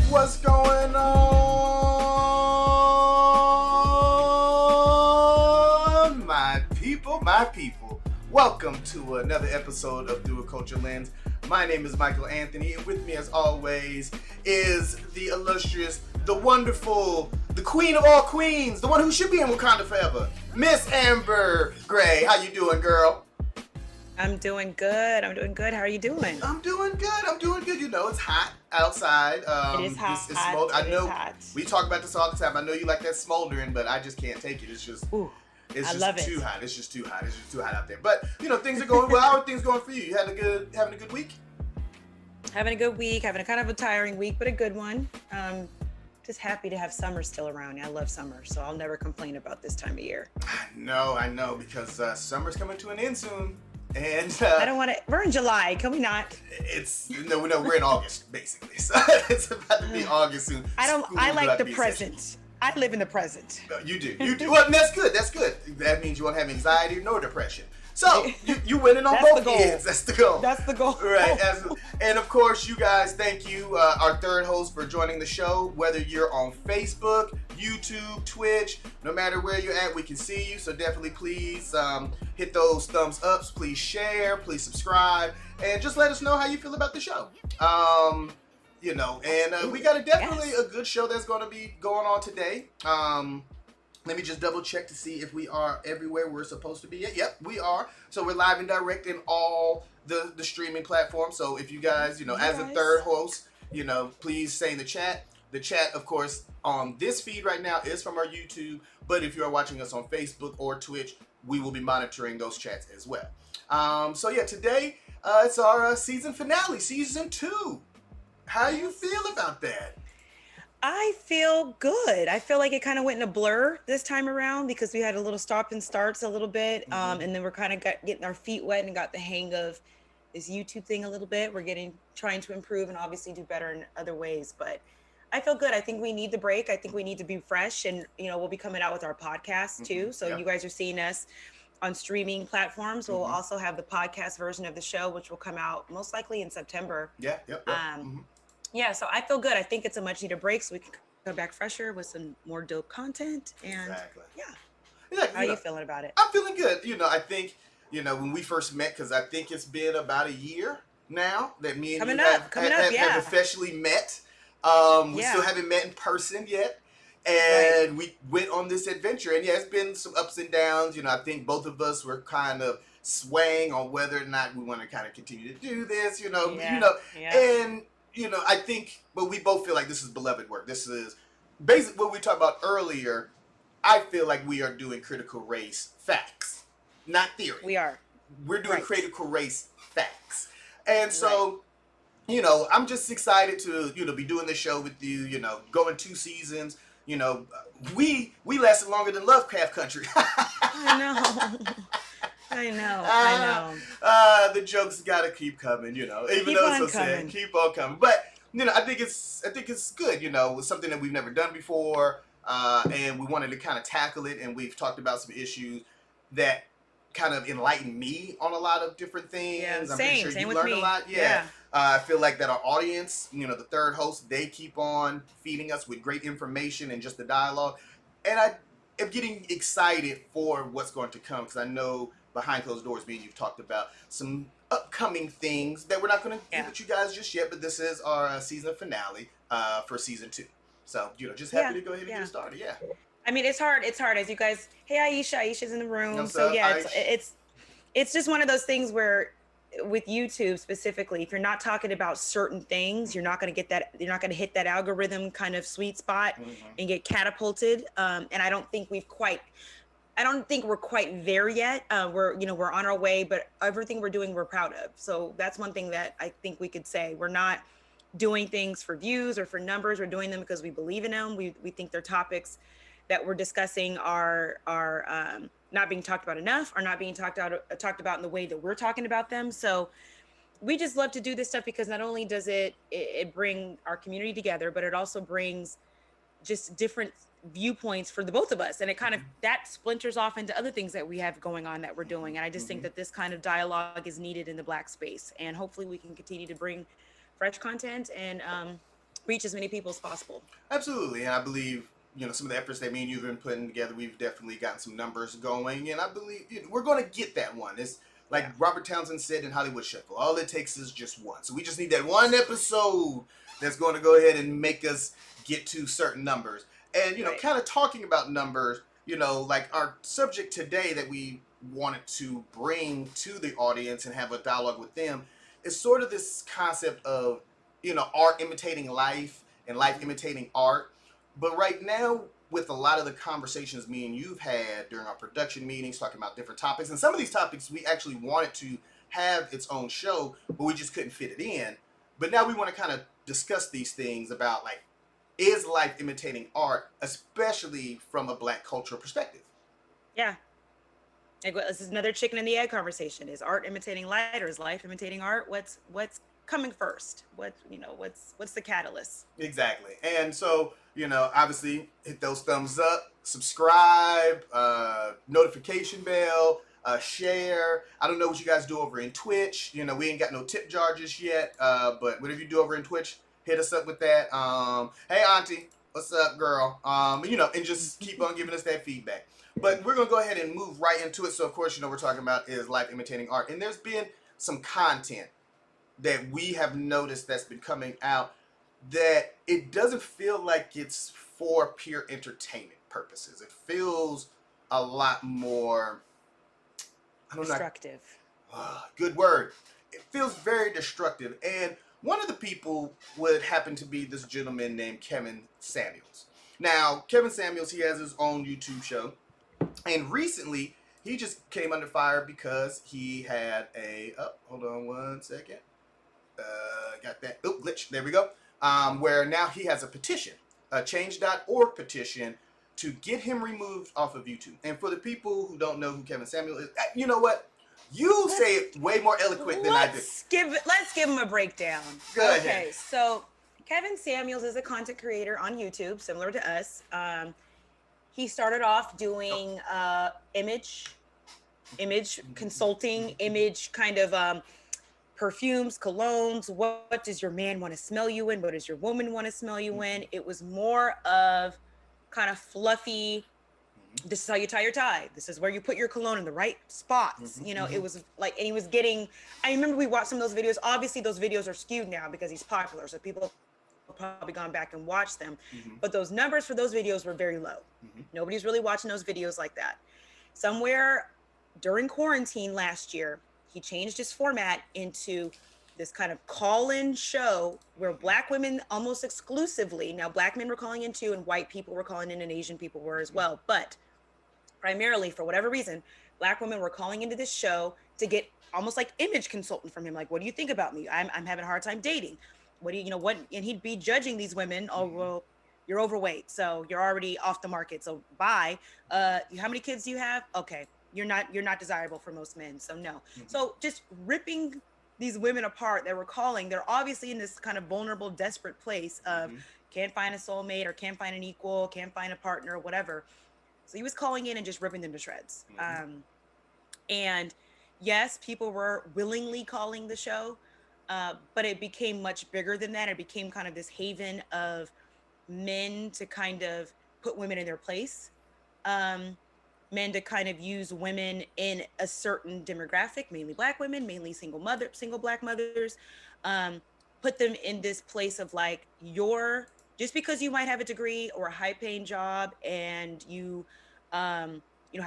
What's going on, my people, my people? Welcome to another episode of Through a Culture Lens. My name is Michael Anthony, and with me, as always, is the illustrious, the wonderful, the queen of all queens, the one who should be in Wakanda forever, Miss Amber Gray. How you doing, girl? I'm doing good. How are you doing? I'm doing good. You know, it's hot outside. It is hot. I know we talk about this all the time. I know you like that smoldering, but I just can't take it. It's just, it's just too hot. It's just too hot. It's just too hot out there. But you know, things are going well. How are things going for you? You having a good week? Having a good week. Having a kind of a tiring week, but a good one. Just happy to have summer still around. I love summer, so I'll never complain about this time of year. I know, because summer's coming to an end soon. And I don't want to. We're in July. Can we not? No, we're in August basically. So it's about to be August soon. I like the present. I live in the present. You do. Well, that's good. That means you won't have anxiety nor depression. So you winning on both ends. That's the goal. Right. And of course, you guys, thank you, our third host, for joining the show. Whether you're on Facebook, YouTube, Twitch, no matter where you're at, we can see you. So definitely, please hit those thumbs ups. Please share. Please subscribe, and just let us know how you feel about the show. You know, and we got a good show that's going to be going on today. Let me just double check to see if we are everywhere we're supposed to be. Yep, we are. So we're live and direct in all the streaming platforms. So if you guys, you know, as a third host, you know, please stay in the chat. The chat, of course, on this feed right now is from our YouTube. But if you are watching us on Facebook or Twitch, we will be monitoring those chats as well. So yeah, today it's our season finale, season 2. How you feel about that? I feel good. I feel like it kind of went in a blur this time around because we had a little stop and starts a little bit. And then we're kind of getting our feet wet and got the hang of this YouTube thing a little bit. We're trying to improve and obviously do better in other ways. But I feel good. I think we need the break. I think we need to be fresh. And, you know, we'll be coming out with our podcast too. So you guys are seeing us on streaming platforms. We'll also have the podcast version of the show, which will come out most likely in September. Yeah, so I feel good. I think it's a much needed break so we can come back fresher with some more dope content. And how are you feeling about it? I'm feeling good. You know, I think, you know, when we first met, because I think it's been about a year now that me and you have officially met. We still haven't met in person yet. And we went on this adventure. And yeah, it's been some ups and downs. You know, I think both of us were kind of swaying on whether or not we want to kind of continue to do this, and you know, I think, but we both feel like this is beloved work. This is basically what we talked about earlier. I feel like we are doing critical race facts, not theory. We are. We're doing critical race facts. And so, you know, I'm just excited to, you know, be doing this show with you, you know, going 2 seasons. You know, we lasted longer than Lovecraft Country. I know. The jokes gotta keep coming, you know. Even though it's so sad, keep on coming. But you know, I think it's good. You know, it's something that we've never done before, and we wanted to kind of tackle it. And we've talked about some issues that kind of enlightened me on a lot of different things. Yeah, I'm pretty sure you learned a lot. I feel like that our audience, you know, the third host, they keep on feeding us with great information and just the dialogue. And I am getting excited for what's going to come because I know behind closed doors, me and you've talked about some upcoming things that we're not going to give with you guys just yet, but this is our season finale for season 2. So, you know, just happy to go ahead and get started. Yeah. I mean, it's hard as you guys. Hey, Aisha's in the room. It's just one of those things where with YouTube specifically, if you're not talking about certain things, you're not going to get that. You're not going to hit that algorithm kind of sweet spot and get catapulted. And I don't think we're quite there yet. We're on our way, but everything we're doing, we're proud of. So that's one thing that I think we could say. We're not doing things for views or for numbers. We're doing them because we believe in them. We think they're topics that we're discussing are not being talked about enough, are not being talked about in the way that we're talking about them. So we just love to do this stuff because not only does it bring our community together, but it also brings just different viewpoints for the both of us. And it kind of, that splinters off into other things that we have going on that we're doing. And I just think that this kind of dialogue is needed in the Black space. And hopefully we can continue to bring fresh content and reach as many people as possible. Absolutely, and I believe some of the efforts that me and you've been putting together, we've definitely gotten some numbers going, and I believe we're going to get that one. It's like Robert Townsend said in Hollywood Shuffle, all it takes is just one. So we just need that one episode that's going to go ahead and make us get to certain numbers. And kind of talking about numbers, like our subject today that we wanted to bring to the audience and have a dialogue with them is sort of this concept of art imitating life and life imitating art. But right now, with a lot of the conversations me and you've had during our production meetings, talking about different topics, and some of these topics we actually wanted to have its own show, but we just couldn't fit it in. But now we want to kind of discuss these things about, like, is life imitating art, especially from a Black cultural perspective? Yeah. Like, this is another chicken and the egg conversation. Is art imitating life, or is life imitating art? What's coming first? What's the catalyst? Exactly. And so, obviously hit those thumbs up, subscribe, notification bell, share. I don't know what you guys do over in Twitch. We ain't got no tip jar just yet, but whatever you do over in Twitch, hit us up with that. Hey auntie, what's up, girl? And just keep on giving us that feedback. But we're gonna go ahead and move right into it. So of course, we're talking about is life imitating art, and there's been some content that we have noticed that's been coming out that it doesn't feel like it's for pure entertainment purposes. It feels a lot more, I don't know. Destructive. Good word. It feels very destructive. And one of the people would happen to be this gentleman named Kevin Samuels. Now, Kevin Samuels, he has his own YouTube show. And recently, he just came under fire because he had hold on one second. Got that. Oh, glitch. There we go. Where now he has a petition, a change.org petition to get him removed off of YouTube. And for the people who don't know who Kevin Samuel is, you know what? You say it way more eloquent than I do. Let's give him a breakdown. Go ahead. Okay, so Kevin Samuels is a content creator on YouTube, similar to us. He started off doing image consulting, image kind of perfumes, colognes. What does your man want to smell you in? What does your woman want to smell you in? It was more of kind of fluffy. This is how you tie your tie. This is where you put your cologne in the right spots. It was like, and he was getting, I remember we watched some of those videos. Obviously those videos are skewed now because he's popular. So people have probably gone back and watched them. But those numbers for those videos were very low. Nobody's really watching those videos like that. Somewhere during quarantine last year, he changed his format into this kind of call-in show where Black women almost exclusively, now Black men were calling in too, and white people were calling in, and Asian people were as well. But primarily, for whatever reason, Black women were calling into this show to get almost like image consultant from him. Like, what do you think about me? I'm having a hard time dating. What do you, what? And he'd be judging these women. Oh, well, you're overweight, so you're already off the market. So bye. How many kids do you have? Okay. You're not desirable for most men, so no. So just ripping these women apart that were calling, they're obviously in this kind of vulnerable, desperate place of can't find a soulmate or can't find an equal, can't find a partner, whatever. So he was calling in and just ripping them to shreds. And yes, people were willingly calling the show, but it became much bigger than that. It became kind of this haven of men to kind of put women in their place. Men to kind of use women in a certain demographic, mainly Black women, mainly single Black mothers, put them in this place of like, just because you might have a degree or a high paying job and you have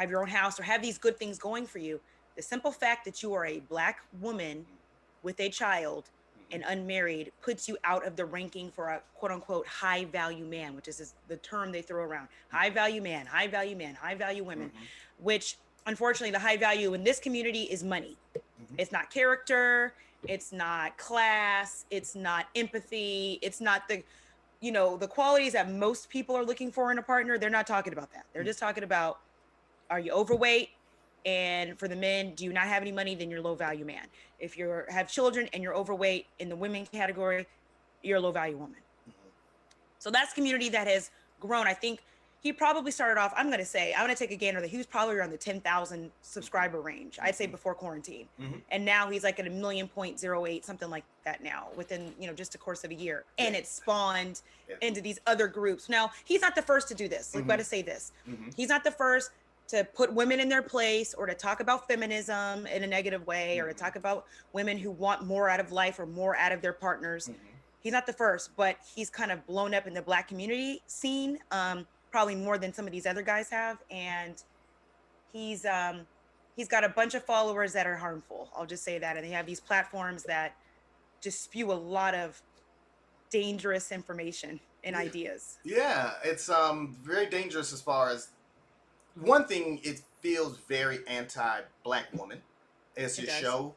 your own house or have these good things going for you, the simple fact that you are a Black woman with a child and unmarried puts you out of the ranking for a quote unquote high value man, which is the term they throw around. High value man, high value man, high value women, which unfortunately the high value in this community is money. It's not character, it's not class, it's not empathy, it's not the qualities that most people are looking for in a partner. They're not talking about that. They're just talking about, are you overweight? And for the men, do you not have any money? Then you're a low value man. If you have children and you're overweight in the women category, you're a low value woman. So that's community that has grown. I think he probably started off, I'm going to take a gander that he was probably around the 10,000 subscriber range, I'd say, before quarantine. And now he's like at 1,000,000.08, something like that now, within, just a course of a year. And it spawned into these other groups. Now, he's not the first to do this. Like, got to say this. He's not the first to put women in their place, or to talk about feminism in a negative way, or to talk about women who want more out of life or more out of their partners. He's not the first, but he's kind of blown up in the Black community scene, probably more than some of these other guys have. And he's got a bunch of followers that are harmful. I'll just say that. And they have these platforms that just spew a lot of dangerous information and ideas. Yeah, it's very dangerous. As far as one thing, it feels very anti-Black woman. It's his show.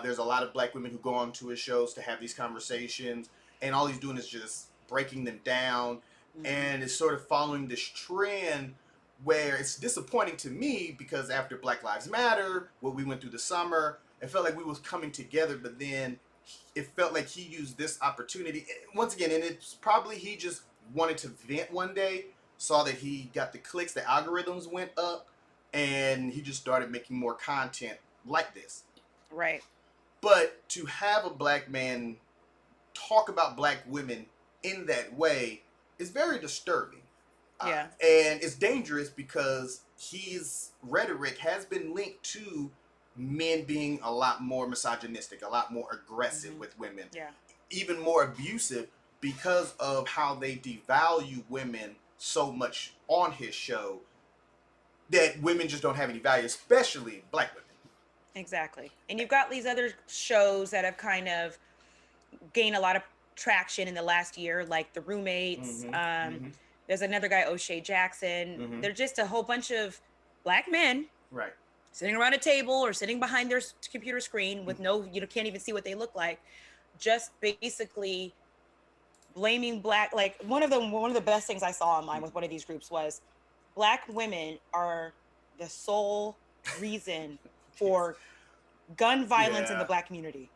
There's a lot of Black women who go on to his shows to have these conversations, and all he's doing is just breaking them down. And it's sort of following this trend where it's disappointing to me, because after Black Lives Matter, what we went through the summer, it felt like we was coming together, but then it felt like he used this opportunity once again, and it's probably he just wanted to vent one day, saw that he got the clicks, the algorithms went up, and he just started making more content like this. Right. But to have a Black man talk about Black women in that way is very disturbing. Yeah. And it's dangerous because his rhetoric has been linked to men being a lot more misogynistic, a lot more aggressive with women, even more abusive, because of how they devalue women so much on his show, that women just don't have any value, especially Black women. Exactly. And you've got these other shows that have kind of gained a lot of traction in the last year, like The Roommates. There's another guy, O'Shea Jackson. They're just a whole bunch of Black men, right, sitting around a table or sitting behind their computer screen with no, can't even see what they look like, just basically blaming Black. Like, one of the best things I saw online with one of these groups was Black women are the sole reason for gun violence in the Black community.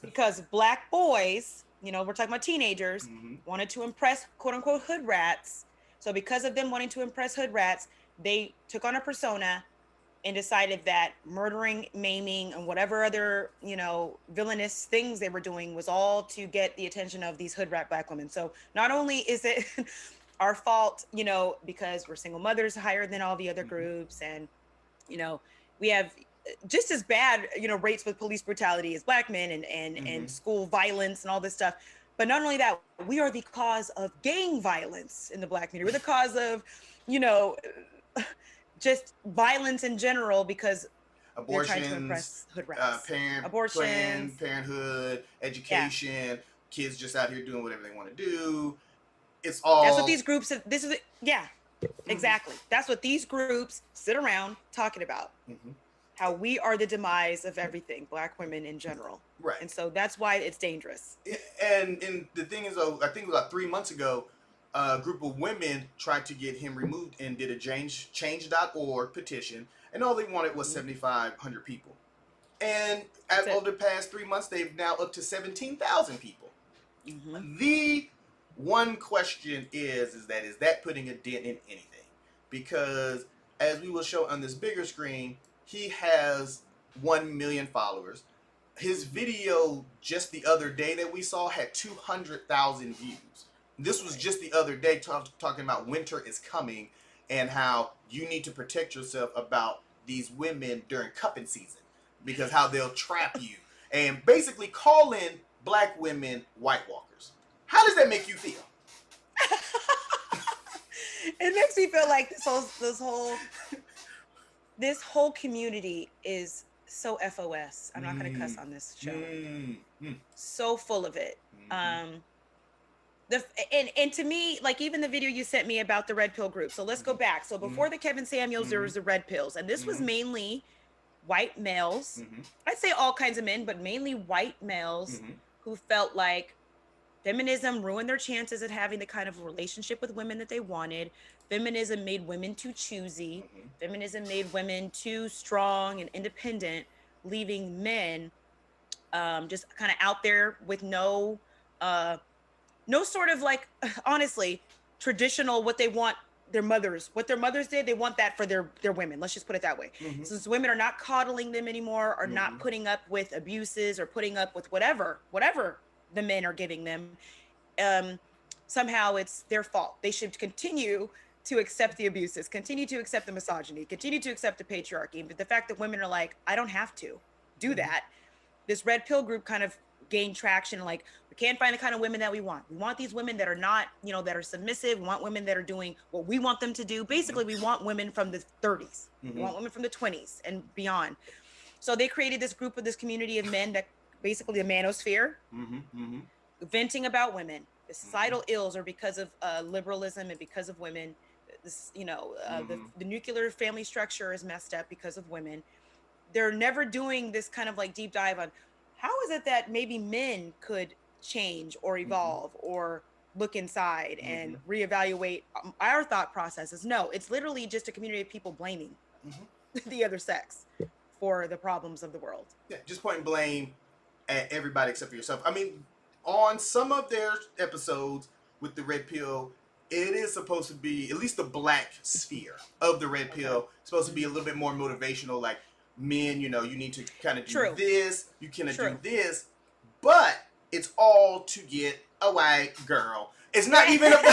Because Black boys, we're talking about teenagers, wanted to impress quote unquote hood rats. So because of them wanting to impress hood rats, they took on a persona and decided that murdering, maiming, and whatever other, villainous things they were doing was all to get the attention of these hood rat Black women. So not only is it our fault, because we're single mothers higher than all the other groups, and, we have just as bad, rates with police brutality as Black men, and school violence and all this stuff. But not only that, we are the cause of gang violence in the Black community. We're the cause of, just violence in general, because abortions, they're trying to impress hood rats. Abortions, Planned Parenthood, education, kids just out here doing whatever they want to do. It's all. That's what these groups. Exactly. That's what these groups sit around talking about. How we are the demise of everything, Black women in general. Right. And so that's why it's dangerous. And the thing is, though, I think it was about 3 months ago, a group of women tried to get him removed and did a change.org petition, and all they wanted was 7,500 people. And over the past 3 months, they've now up to 17,000 people. The one question is that putting a dent in anything? Because as we will show on this bigger screen, he has 1 million followers. His video just the other day that we saw had 200,000 views. This was just the other day talking about winter is coming and how you need to protect yourself about these women during cupping season, because how they'll trap you, and basically calling Black women White Walkers. How does that make you feel? It makes me feel like this whole community is so FOS. I'm not going to cuss on this show. So full of it. And to me, like, even the video you sent me about the Red Pill group. So let's go back. So before the Kevin Samuels, there was the Red Pills, and this was mainly white males. I'd say all kinds of men, but mainly white males who felt like feminism ruined their chances at having the kind of relationship with women that they wanted. Feminism made women too choosy. Feminism made women too strong and independent, leaving men just kind of out there with no sort of, like, honestly, traditional what they want their mothers, what their mothers did, they want that for their women. Let's just put it that way. Since women are not coddling them anymore, or not putting up with abuses, or putting up with whatever the men are giving them, somehow it's their fault. They should continue to accept the abuses, continue to accept the misogyny, continue to accept the patriarchy. But the fact that women are like, I don't have to do that. This red pill group kind of gained traction. Like, we can't find the kind of women that we want. We want these women that are not, that are submissive. We want women that are doing what we want them to do. Basically, we want women from the 30s. We want women from the 20s and beyond. So they created this group of this community of men that basically the manosphere, venting about women. The societal ills are because of liberalism and because of women. This, the nuclear family structure is messed up because of women. They're never doing this kind of like deep dive on how is it that maybe men could change or evolve or look inside and reevaluate our thought processes. No, it's literally just a community of people blaming the other sex for the problems of the world. Yeah, just pointing blame at everybody except for yourself. I mean, on some of their episodes with the red pill, it is supposed to be, at least the black sphere of the red pill, supposed to be a little bit more motivational, like, men, you need to kind of do this, you cannot do this, but it's all to get a white girl. It's not even about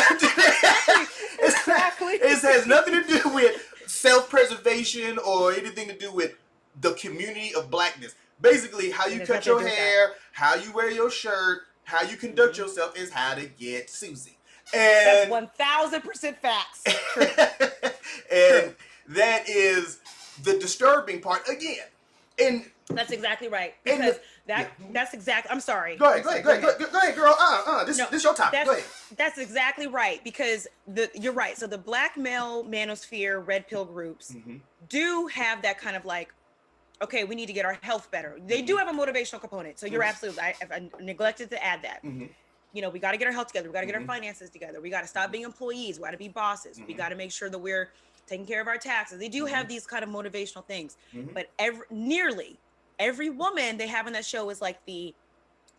it has nothing to do with self-preservation or anything to do with the community of blackness. Basically, how you cut your hair, how you wear your shirt, how you conduct yourself is how to get Susie. And that's 1000% facts. True. And that is the disturbing part again. And that's exactly right. Because that's exactly, I'm sorry. Go ahead, girl. This your topic. Go ahead. That's exactly right. Because you're right. So the black male manosphere red pill groups do have that kind of like, okay, we need to get our health better. They do have a motivational component. So you're absolutely, I neglected to add that. We got to get our health together. We got to get our finances together. We got to stop being employees. We got to be bosses. We got to make sure that we're taking care of our taxes. They do have these kind of motivational things, but nearly every woman they have in that show is like the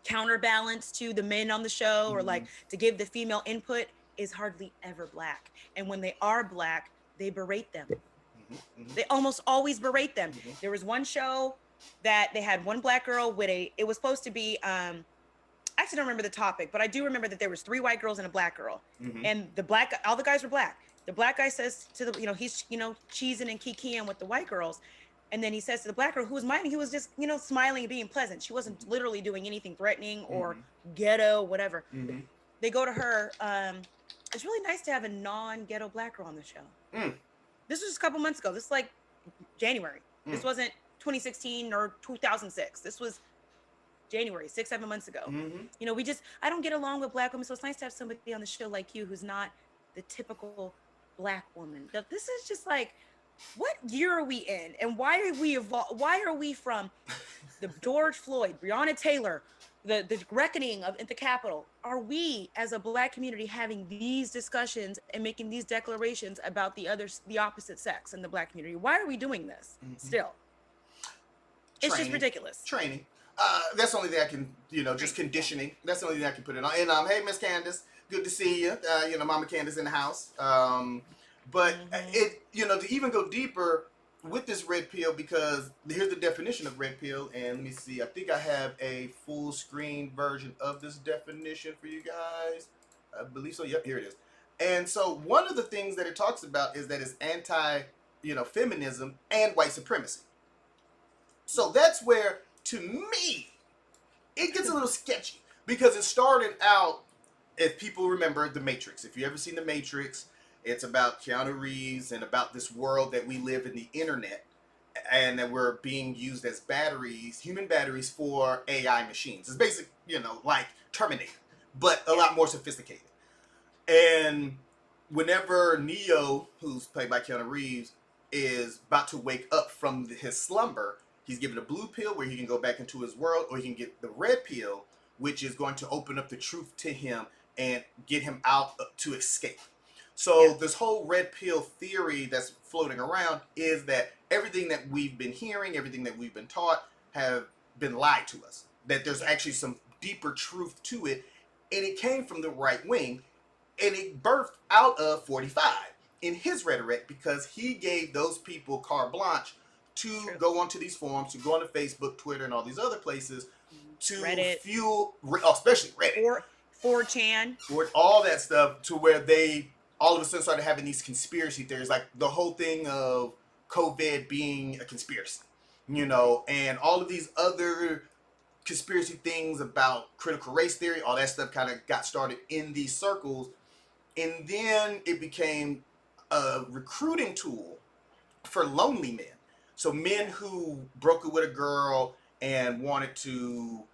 counterbalance to the men on the show, or like to give the female input, is hardly ever black. And when they are black, they berate them. They almost always berate them. There was one show that they had one black girl with it was supposed to be, I actually don't remember the topic, but I do remember that there was 3 white girls and a black girl, and all the guys were black. The black guy says to the, he's, cheesing and kikiing with the white girls. And then he says to the black girl who was minding, he was just, smiling and being pleasant. She wasn't literally doing anything threatening or ghetto, whatever. They go to her. It's really nice to have a non-ghetto black girl on the show. This was just a couple months ago. This is like January. This wasn't 2016 or 2006. This was January, 6-7 months ago. I don't get along with black women. So it's nice to have somebody on the show like you who's not the typical black woman. This is just like, what year are we in, and why are we why are we from the George Floyd, Breonna Taylor, the reckoning at the Capitol? Are we as a black community having these discussions and making these declarations about the opposite sex in the black community? Why are we doing this still? It's just ridiculous. Training. That's the only thing I can, just conditioning. That's the only thing I can put it on. And hey, Miss Candace, good to see you. Mama Candace in the house. But it, to even go deeper with this red pill, because here's the definition of red pill, and let me see. I think I have a full screen version of this definition for you guys. I believe so. Yep, here it is. And so one of the things that it talks about is that it's anti, feminism and white supremacy. So that's where, to me, it gets a little sketchy, because it started out, if people remember The Matrix. If you ever seen The Matrix, it's about Keanu Reeves and about this world that we live in, the internet, and that we're being used as batteries, human batteries for AI machines. It's basic, like Terminator, but a lot more sophisticated. And whenever Neo, who's played by Keanu Reeves, is about to wake up from his slumber, he's given a blue pill where he can go back into his world, or he can get the red pill, which is going to open up the truth to him and get him out to escape. So this whole red pill theory that's floating around is that everything that we've been hearing, everything that we've been taught, have been lied to us. That there's actually some deeper truth to it, and it came from the right wing, and it birthed out of 45. in his rhetoric because he gave those people carte blanche to go onto these forums, to go onto Facebook, Twitter, and all these other places to Reddit. fuel, especially Reddit. 4chan. All that stuff, to where they all of a sudden started having these conspiracy theories, like the whole thing of COVID being a conspiracy, and all of these other conspiracy things about critical race theory, all that stuff kind of got started in these circles. And then it became a recruiting tool for lonely men. So men who broke up with a girl and wanted to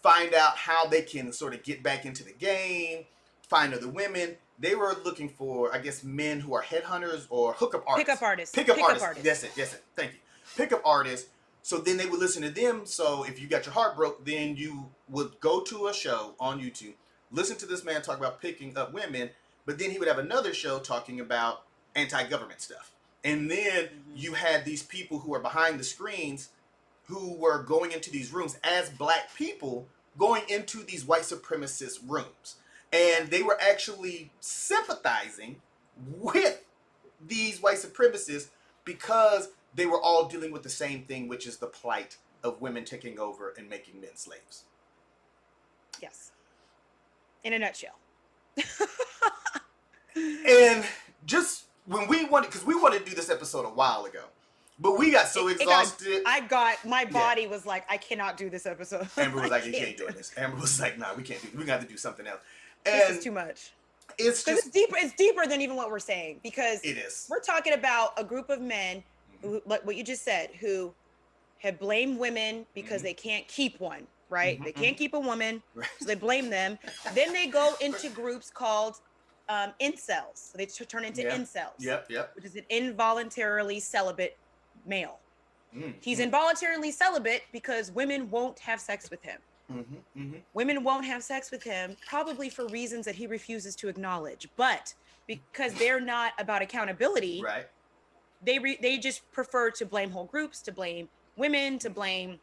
find out how they can sort of get back into the game, find other women. They were looking for, I guess, men who are headhunters or hookup artists. Pickup artists. That's it. Thank you. Pickup artists. So then they would listen to them. So if you got your heart broke, then you would go to a show on YouTube, listen to this man talk about picking up women, but then he would have another show talking about anti-government stuff. And then you had these people who are behind the screens who were going into these rooms as black people, going into these white supremacist rooms. And they were actually sympathizing with these white supremacists because they were all dealing with the same thing, which is the plight of women taking over and making men slaves. Yes. In a nutshell. And just when we wanted to do this episode a while ago, but we got so exhausted. My body was like, I cannot do this episode. Amber was like, you can't do this. Amber was like, nah, we can't do this. We got to do something else. And this is too much. It's just, it's deeper. It's deeper than even what we're saying, because it is. We're talking about a group of men, who, like what you just said, who have blamed women because they can't keep one, right? They can't keep a woman, so they blame them. Then they go into groups called incels. So they turn into incels. Yep. Which is an involuntarily celibate male. He's involuntarily celibate because women won't have sex with him. Women won't have sex with him, probably for reasons that he refuses to acknowledge. But because they're not about accountability, right? They just prefer to blame whole groups, to blame women, to blame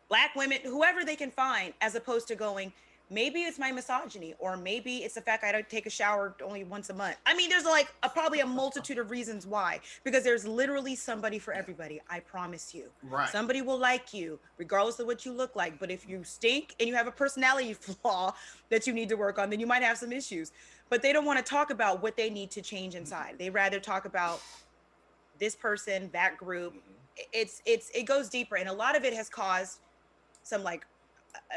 black women, whoever they can find, as opposed to going, maybe it's my misogyny, or maybe it's the fact I don't take a shower only once a month. I mean, there's like probably a multitude of reasons why, because there's literally somebody for everybody. I promise you. Right. Somebody will like you regardless of what you look like. But if you stink and you have a personality flaw that you need to work on, then you might have some issues. But they don't want to talk about what they need to change inside. They rather talk about this person, that group. It goes deeper, and a lot of it has caused some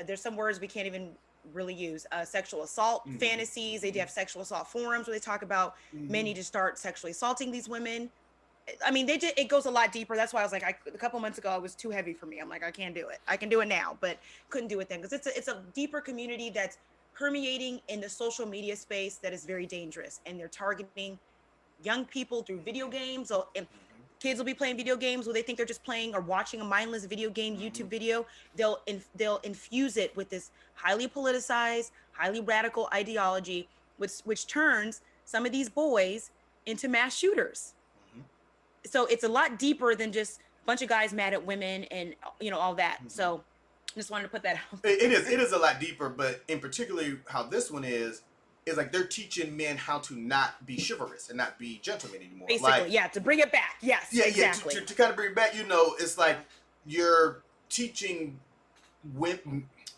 there's some words we can't even really use, sexual assault fantasies. They do have sexual assault forums where they talk about men need to start sexually assaulting these women. I mean, it goes a lot deeper. That's why I was like, a couple months ago, it was too heavy for me. I'm like, I can't do it. I can do it now, but couldn't do it then, because it's a deeper community that's permeating in the social media space that is very dangerous, and they're targeting young people through video games. So kids will be playing video games where they think they're just playing or watching a mindless video game YouTube video. They'll infuse it with this highly politicized, highly radical ideology, which turns some of these boys into mass shooters. So it's a lot deeper than just a bunch of guys mad at women and all that. So just wanted to put that out. It is a lot deeper, but in particular how this one is like they're teaching men how to not be chivalrous and not be gentlemen anymore. Basically, to bring it back. Yes, exactly. To kind of bring it back, it's like you're teaching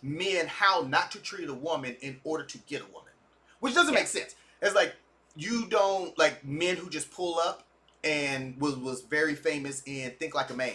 men how not to treat a woman in order to get a woman, which doesn't make sense. It's like, you don't, like, men who just pull up, and was very famous in Think Like a Man,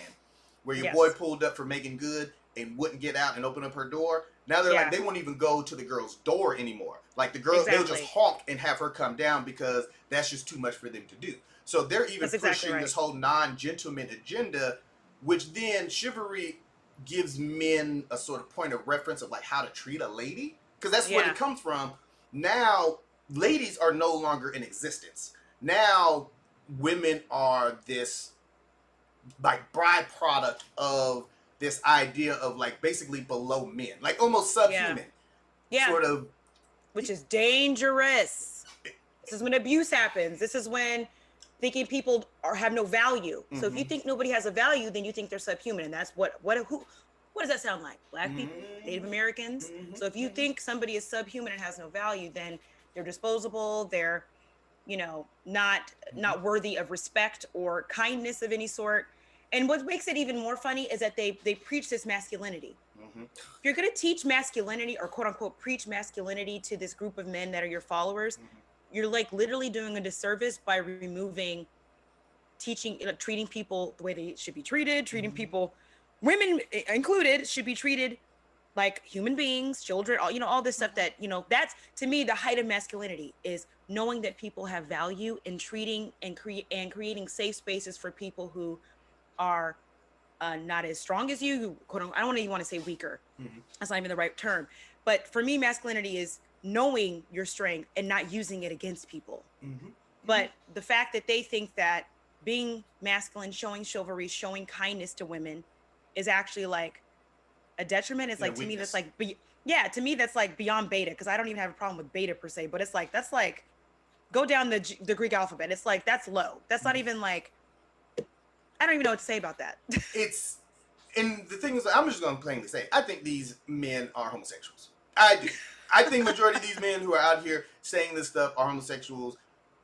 where your boy pulled up for Megan Good and wouldn't get out and open up her door. Now they're like, they won't even go to the girl's door anymore. Like, the girl, they'll just honk and have her come down because that's just too much for them to do. So they're even pushing this whole non-gentleman agenda, which then chivalry gives men a sort of point of reference of like how to treat a lady, because that's where it comes from. Now, ladies are no longer in existence. Now, women are this like byproduct of this idea of like basically below men, like almost subhuman, sort of, which is dangerous. This is when abuse happens. This is when thinking people have no value. So if you think nobody has a value, then you think they're subhuman, and that's what does that sound like? Black people, Native Americans. So if you think somebody is subhuman and has no value, then they're disposable. They're not worthy of respect or kindness of any sort. And what makes it even more funny is that they preach this masculinity. If you're going to teach masculinity or quote unquote preach masculinity to this group of men that are your followers, you're like literally doing a disservice by removing treating people the way they should be treated, treating people, women included, should be treated like human beings, children, all this stuff that, that's to me the height of masculinity is knowing that people have value and treating and creating safe spaces for people who are not as strong as you, I don't even want to say weaker. That's not even the right term. But for me, masculinity is knowing your strength and not using it against people. But the fact that they think that being masculine, showing chivalry, showing kindness to women is actually like a detriment. It's like, to me, that's like, to me, that's like beyond beta, because I don't even have a problem with beta per se, but it's like, that's like, go down the Greek alphabet. It's like, that's low. That's not even like, I don't even know what to say about that. And the thing is, I'm just going to plainly say, I think these men are homosexuals. I do. I think majority of these men who are out here saying this stuff are homosexuals,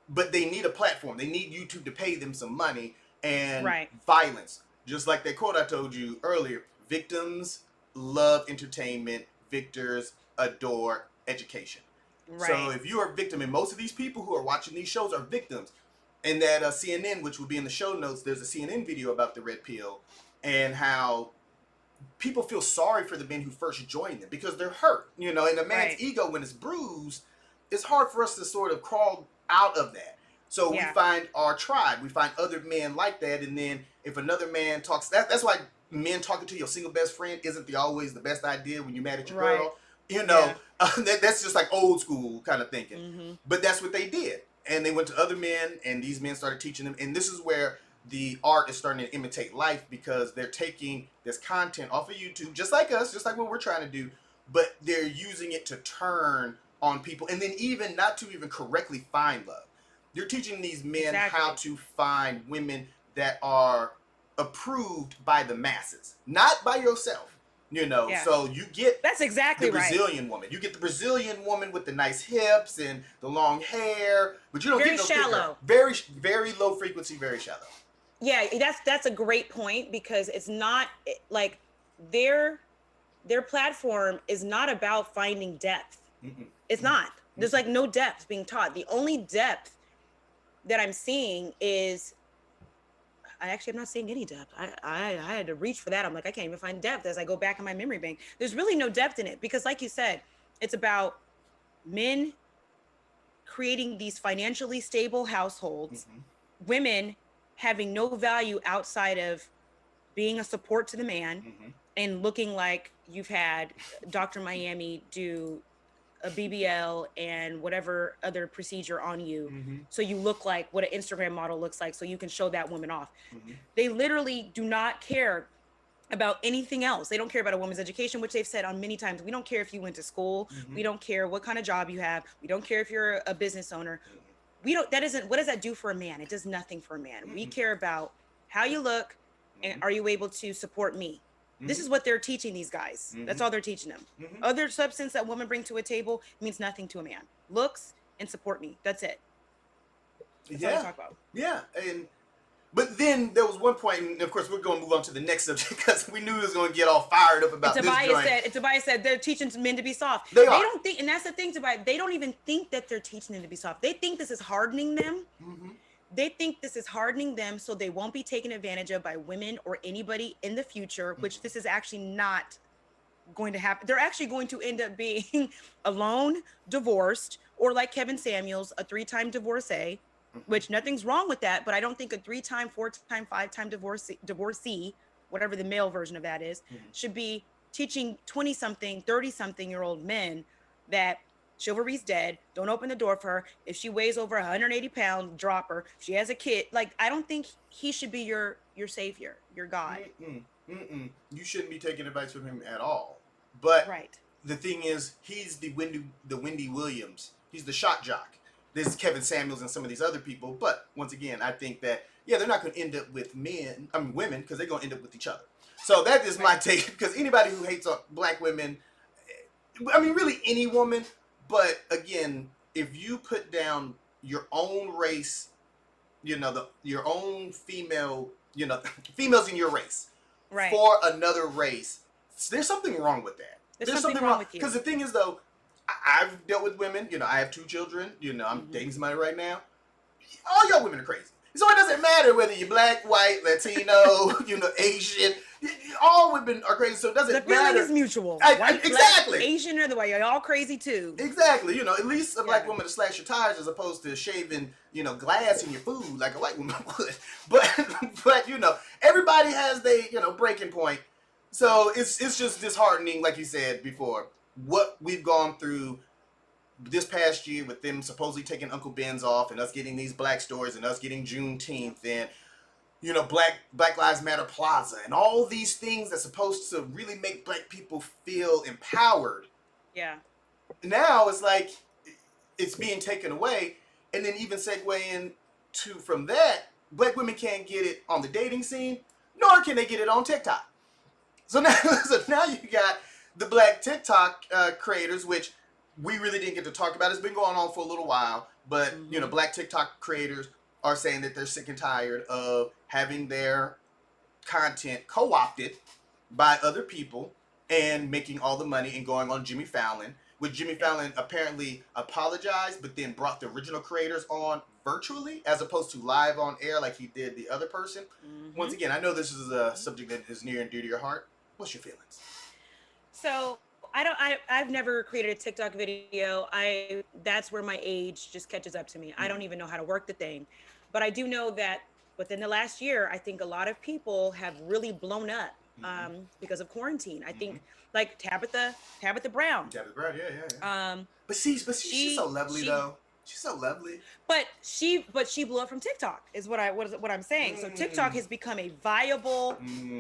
but they need a platform. They need YouTube to pay them some money and violence. Just like that quote I told you earlier, victims love entertainment, victors adore education. So if you are a victim, and most of these people who are watching these shows are victims, and that CNN, which will be in the show notes, there's a CNN video about the red pill and how people feel sorry for the men who first joined them because they're hurt, and a man's ego, when it's bruised, it's hard for us to sort of crawl out of that. So we find our tribe, we find other men like that, and then if another man talks, that's why men talking to your single best friend isn't always the best idea when you're mad at your girl. That's just like old school kind of thinking. But that's what they did. And they went to other men, and these men started teaching them. And this is where the art is starting to imitate life, because they're taking this content off of YouTube, just like us, just like what we're trying to do, but they're using it to turn on people, and then even not to even correctly find love. They're teaching these men how to find women that are approved by the masses, not by yourself. So you get that's exactly the Brazilian woman. You get the Brazilian woman with the nice hips and the long hair, but you don't get no shallow. Very, very low frequency, very shallow. Yeah, that's a great point, because it's not like their platform is not about finding depth. It's not. There's like no depth being taught. The only depth that I'm seeing is, I'm not seeing any depth. I had to reach for that. I'm like, I can't even find depth as I go back in my memory bank. There's really no depth in it, because like you said, it's about men creating these financially stable households, women having no value outside of being a support to the man, and looking like you've had Dr. Miami do a BBL and whatever other procedure on you, so you look like what an Instagram model looks like, so you can show that woman off. They literally do not care about anything else. They don't care about a woman's education, which they've said on many times. We don't care if you went to school. We don't care what kind of job you have. We don't care if you're a business owner. What does that do for a man? It does nothing for a man. We care about how you look, and are you able to support me? This is what they're teaching these guys. That's all they're teaching them. Other substance that women bring to a table means nothing to a man. Looks and support me. That's it. That's all I talk about. Yeah. But then there was one point, and of course we're going to move on to the next subject, because we knew it was going to get all fired up about this joint. Tobias said they're teaching men to be soft. They don't think, and that's the thing, Tobias, they don't even think that they're teaching them to be soft. They think this is hardening them. They think this is hardening them so they won't be taken advantage of by women or anybody in the future, which this is actually not going to happen. They're actually going to end up being alone, divorced, or like Kevin Samuels, a 3-time divorcee, which nothing's wrong with that, but I don't think a 3-time, 4-time, 5-time divorcee, whatever the male version of that is, should be teaching 20-something, 30-something-year-old men that chivalry's dead. Don't open the door for her. If she weighs over 180 pounds, drop her. If she has a kid, like, I don't think he should be your savior, your God. You shouldn't be taking advice from him at all. But the thing is, he's the Wendy Williams. He's the shot jock. This is Kevin Samuels and some of these other people. But once again, I think that, they're not going to end up with women, because they're going to end up with each other. So that is my take, because anybody who hates on black women, really any woman. But again, if you put down your own race, your own female, females in your race, right, for another race, there's something wrong with that. There's something wrong with you. Because the thing is, though, I've dealt with women. I have 2 children. I'm dating somebody right now. All y'all women are crazy. So it doesn't matter whether you're black, white, Latino, Asian. All women are crazy, so it doesn't matter. The feeling is mutual. White, exactly. Black, Asian, or the white, you're all crazy too. Exactly. At least a black woman to slash your tires as opposed to shaving, glass in your food like a white woman would. But everybody has their, breaking point. So it's just disheartening, like you said before, what we've gone through this past year with them supposedly taking Uncle Ben's off and us getting these black stories and us getting Juneteenth and Black Lives Matter Plaza and all these things that's supposed to really make black people feel empowered. Yeah. Now it's like it's being taken away, and then even segue from that, black women can't get it on the dating scene, nor can they get it on TikTok. So now you got the black TikTok creators, which we really didn't get to talk about. It's been going on for a little while, but black TikTok creators are saying that they're sick and tired of having their content co-opted by other people and making all the money and going on Jimmy Fallon, which Jimmy Fallon apparently apologized, but then brought the original creators on virtually as opposed to live on air like he did the other person. Once again, I know this is a subject that is near and dear to your heart. What's your feelings? So I've never created a TikTok video. That's where my age just catches up to me. I don't even know how to work the thing. But I do know that within the last year, I think a lot of people have really blown up because of quarantine. I think like Tabitha Brown. Tabitha Brown, yeah. But she's so lovely though. She's so lovely. But she blew up from TikTok is what I'm saying. So TikTok has become a viable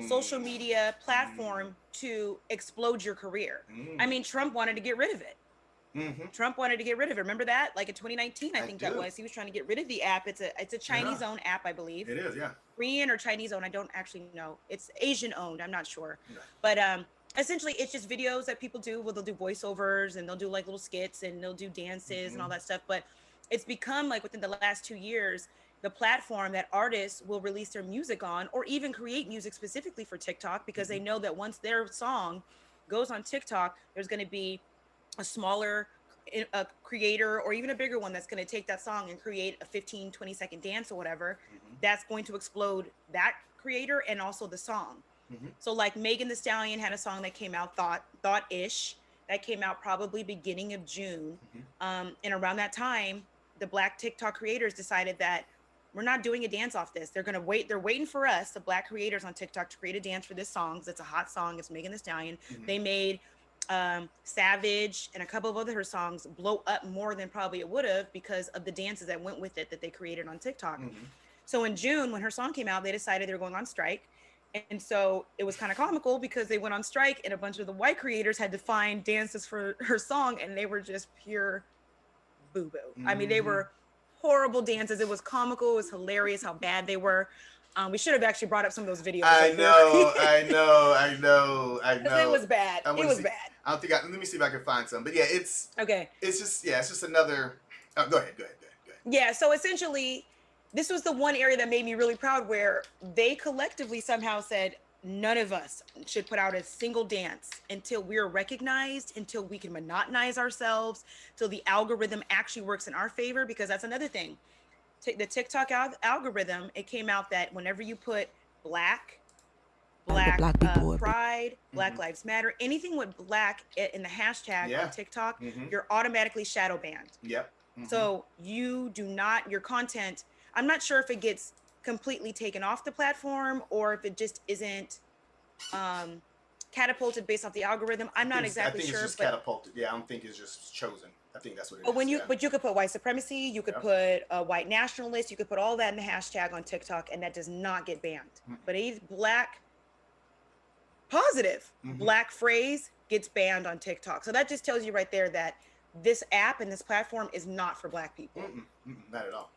social media platform to explode your career. I mean, Trump wanted to get rid of it. Trump wanted to get rid of it. Remember that? Like in 2019, I think that was. He was trying to get rid of the app. It's a Chinese-owned app, I believe. It is, yeah. Korean or Chinese-owned, I don't actually know. It's Asian-owned, I'm not sure. Yeah. But essentially, it's just videos that people do. Well, they'll do voiceovers and they'll do like little skits and they'll do dances and all that stuff. But it's become like within the last 2 years, the platform that artists will release their music on or even create music specifically for TikTok because they know that once their song goes on TikTok, there's going to be a smaller creator or even a bigger one that's going to take that song and create a 15-20 second dance or whatever. That's going to explode that creator and also the song. So like Megan Thee Stallion had a song that came out, Thought-ish, that came out probably beginning of June. And around that time, the black TikTok creators decided that we're not doing a dance off this. They're waiting for us, the black creators on TikTok, to create a dance for this song. Because it's a hot song. It's Megan Thee Stallion. They made Savage and a couple of other her songs blow up more than probably it would have because of the dances that went with it that they created on TikTok. So in June, when her song came out, they decided they were going on strike. And so it was kind of comical because they went on strike and a bunch of the white creators had to find dances for her song and they were just pure boo-boo. I mean, they were horrible dances. It was comical. It was hilarious how bad they were. We should have actually brought up some of those videos. I know. It was bad. It was bad. I don't think let me see if I can find some. But yeah, it's okay. It's just another. Oh, go ahead. Yeah. So essentially, this was the one area that made me really proud, where they collectively somehow said none of us should put out a single dance until we're recognized, until we can monetize ourselves, till the algorithm actually works in our favor. Because that's another thing. The TikTok algorithm, it came out that whenever you put black pride, Black Lives Matter, anything with black in the hashtag on TikTok, you're automatically shadow banned. Yep. So you do not, your content, I'm not sure if it gets completely taken off the platform or if it just isn't catapulted based off the algorithm. I'm not exactly sure. I think it's just catapulted. Yeah, I don't think it's just chosen. I think that's what it is. But you could put white supremacy, you could put white nationalist, you could put all that in the hashtag on TikTok, and that does not get banned. But a black positive black phrase gets banned on TikTok. So that just tells you right there that this app and this platform is not for black people. Not at all.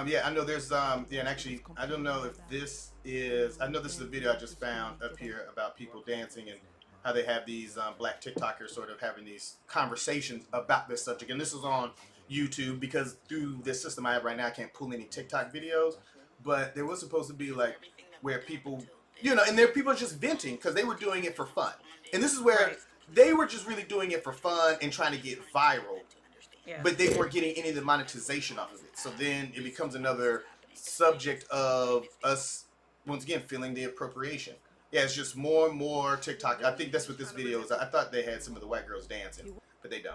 Yeah, I know there's and actually I don't know if this is, I know this is a video I just found up here about people dancing, and how they have these black TikTokers sort of having these conversations about this subject. And this is on YouTube because through this system I have right now, I can't pull any TikTok videos. But there was supposed to be like where people, and there people are just venting because they were doing it for fun. And this is where they were just really doing it for fun and trying to get viral. Yeah. But they weren't getting any of the monetization off of it. So then it becomes another subject of us, once again, feeling the appropriation. Yeah, it's just more and more TikTok. I think that's what this video is. I thought they had some of the white girls dancing, but they don't.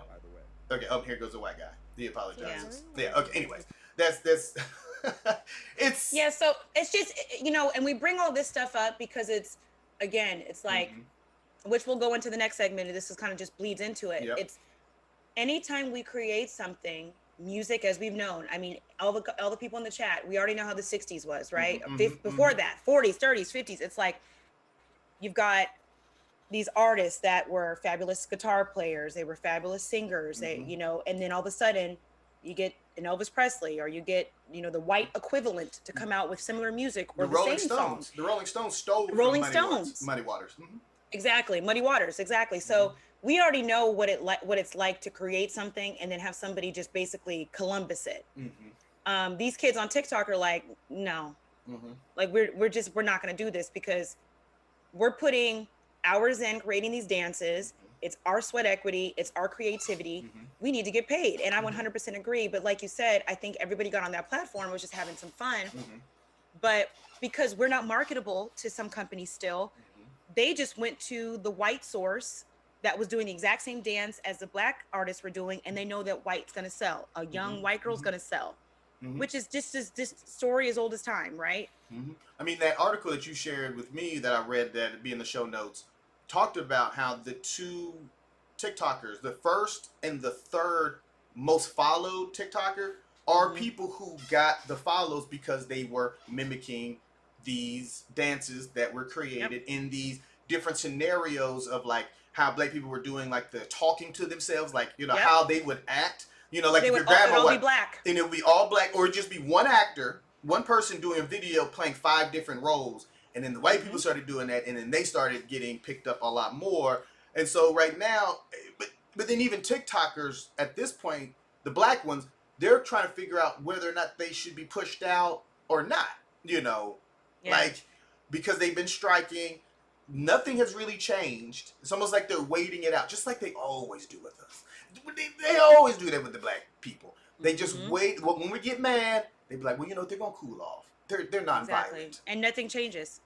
Okay, here goes the white guy. He apologizes. Yeah, okay, anyways. That's it's... Yeah, so it's just, and we bring all this stuff up because it's like, which we'll go into the next segment, and this is kind of just bleeds into it. Yep. It's anytime we create something, music, as we've known, I mean, all the people in the chat, we already know how the 60s was, right? Before that, 40s, 30s, 50s, it's like, you've got these artists that were fabulous guitar players, they were fabulous singers, they, and then all of a sudden you get an Elvis Presley, or you get, the white equivalent to come out with similar music or the same songs. The Rolling Stones stole from Muddy Waters. Exactly, Muddy Waters, exactly. So we already know what it's like to create something and then have somebody just basically Columbus it. These kids on TikTok are like, no, like we're not going to do this because we're putting hours in creating these dances. It's our sweat equity. It's our creativity. We need to get paid. And I 100% agree. But like you said, I think everybody got on that platform was just having some fun. But because we're not marketable to some companies still, they just went to the white source that was doing the exact same dance as the black artists were doing. And they know that white's going to sell. A young white girl's going to sell. Which is just this story as old as time, right? I mean, that article that you shared with me that I read that be in the show notes talked about how the two TikTokers, the first and the third most followed TikToker, are people who got the follows because they were mimicking these dances that were created in these different scenarios of like how black people were doing, like the talking to themselves, like, how they would act. Like if your grandma would be black. And it would be all black, or it'd just be one actor, one person doing a video playing 5 different roles. And then the white people started doing that, and then they started getting picked up a lot more. And so right now, but then even TikTokers at this point, the black ones, they're trying to figure out whether or not they should be pushed out or not, like, because they've been striking. Nothing has really changed. It's almost like they're waiting it out, just like they always do with us. They always do that with the black people. They just wait. Well, when we get mad, they be like, well, they're going to cool off. They're not violent. And nothing changes.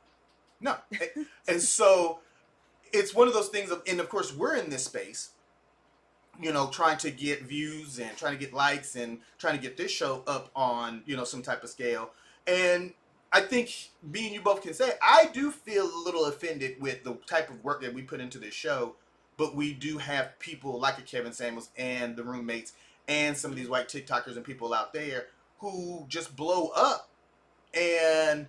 No. And so it's one of those things and of course we're in this space, trying to get views and trying to get likes and trying to get this show up on, some type of scale. And I think being you both can say, I do feel a little offended with the type of work that we put into this show, but we do have people like a Kevin Samuels and the roommates and some of these white TikTokers and people out there who just blow up and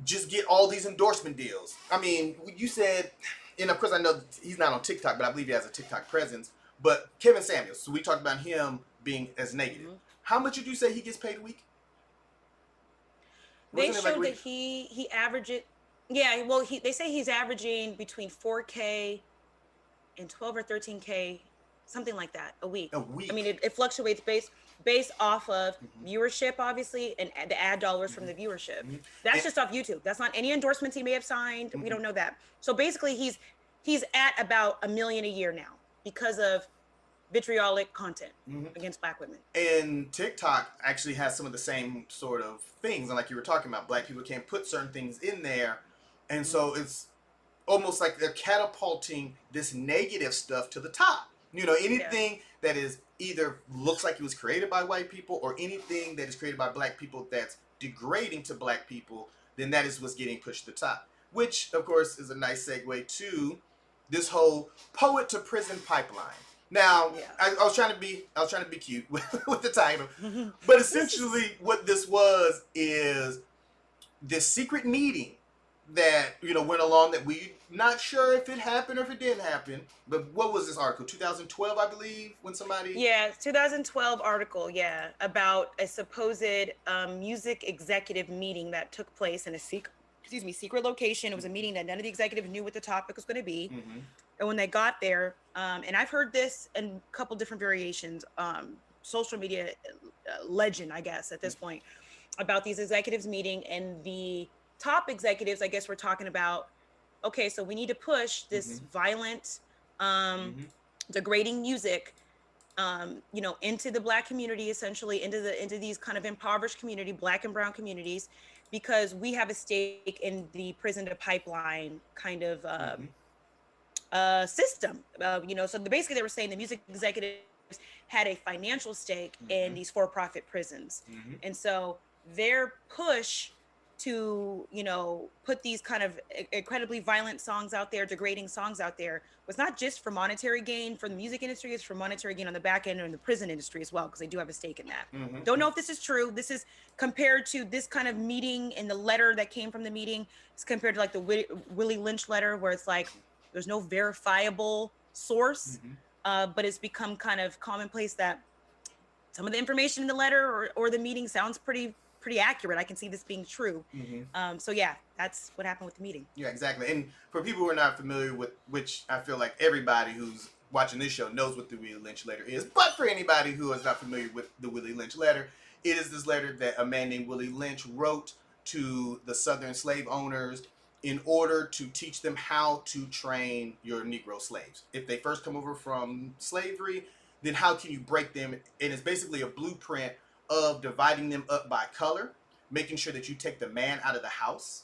just get all these endorsement deals. I mean, you said, and of course I know he's not on TikTok, but I believe he has a TikTok presence, but Kevin Samuels, so we talked about him being as negative. How much did you say he gets paid a week? They showed that he averages, they say he's averaging between 4K and 12 or 13K, something like that, a week. A week. I mean, it fluctuates based off of viewership, obviously, and the ad dollars from the viewership. That's just off YouTube. That's not any endorsements he may have signed. We don't know that. So basically, he's at about $1 million a year now because of vitriolic content against black women. And TikTok actually has some of the same sort of things. And like you were talking about, black people can't put certain things in there. And so it's almost like they're catapulting this negative stuff to the top. Anything that is either looks like it was created by white people or anything that is created by black people that's degrading to black people, then that is what's getting pushed to the top. Which, of course, is a nice segue to this whole poet to prison pipeline. Now, I was trying to be cute with the title, but essentially what this was is this secret meeting that went along that we not sure if it happened or if it didn't happen. But what was this article? 2012, I believe, when somebody 2012 article, about a supposed music executive meeting that took place in a excuse me, secret location. It was a meeting that none of the executives knew what the topic was going to be. Mm-hmm. And when they got there, and I've heard this in a couple different variations, social media legend, I guess, at this point, about these executives meeting, and the top executives, I guess, we're talking about, okay, so we need to push this violent, Mm-hmm. degrading music, into the Black community, essentially into these kind of impoverished community, Black and brown communities, because we have a stake in the prison to pipeline kind of Mm-hmm. system. So basically they were saying the music executives had a financial stake in Mm-hmm. these for-profit prisons. Mm-hmm. And so their push to, put these kind of incredibly violent songs out there, degrading songs out there, was not just for monetary gain for the music industry, it's for monetary gain on the back end and the prison industry as well, because they do have a stake in that. Mm-hmm. Don't know if this is true. This is compared to this kind of meeting, and the letter that came from the meeting is compared to like the Willie Lynch letter, where it's like, there's no verifiable source, Mm-hmm. but it's become kind of commonplace that some of the information in the letter or the meeting sounds pretty accurate. I can see this being true. Mm-hmm. So yeah, that's what happened with the meeting. Yeah, exactly. And for people who are not familiar with, which I feel like everybody who's watching this show knows what the Willie Lynch letter is, but for anybody who is not familiar with the Willie Lynch letter, it is this letter that a man named Willie Lynch wrote to the Southern slave owners in order to teach them how to train your Negro slaves. If they first come over from slavery, then how can you break them? And it's basically a blueprint of dividing them up by color, making sure that you take the man out of the house,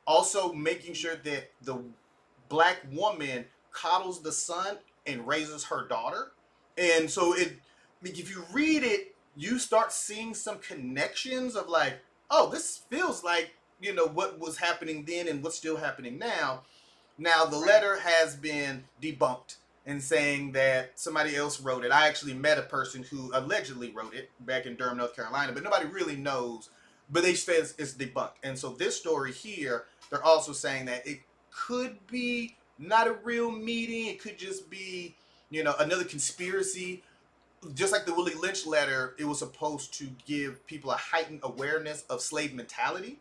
also making sure that the Black woman coddles the son and raises her daughter. And so if you read it, you start seeing some connections of like, oh, this feels like, what was happening then and what's still happening now. Now, the letter has been debunked and saying that somebody else wrote it. I actually met a person who allegedly wrote it back in Durham, North Carolina, but nobody really knows. But they say it's debunked. And so this story here, they're also saying that it could be not a real meeting. It could just be, another conspiracy. Just like the Willie Lynch letter, it was supposed to give people a heightened awareness of slave mentality.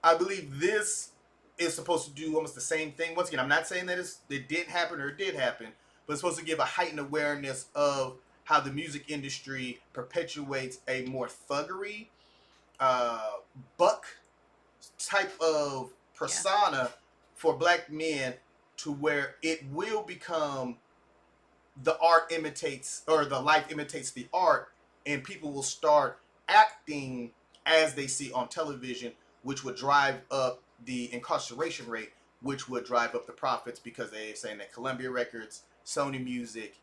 I believe this is supposed to do almost the same thing. Once again, I'm not saying that it didn't happen or it did happen, but it's supposed to give a heightened awareness of how the music industry perpetuates a more thuggery, buck type of persona for Black men, to where it will become the art imitates, or the life imitates the art, and people will start acting as they see on television, which would drive up the incarceration rate, which would drive up the profits, because they're saying that Columbia Records, Sony Music,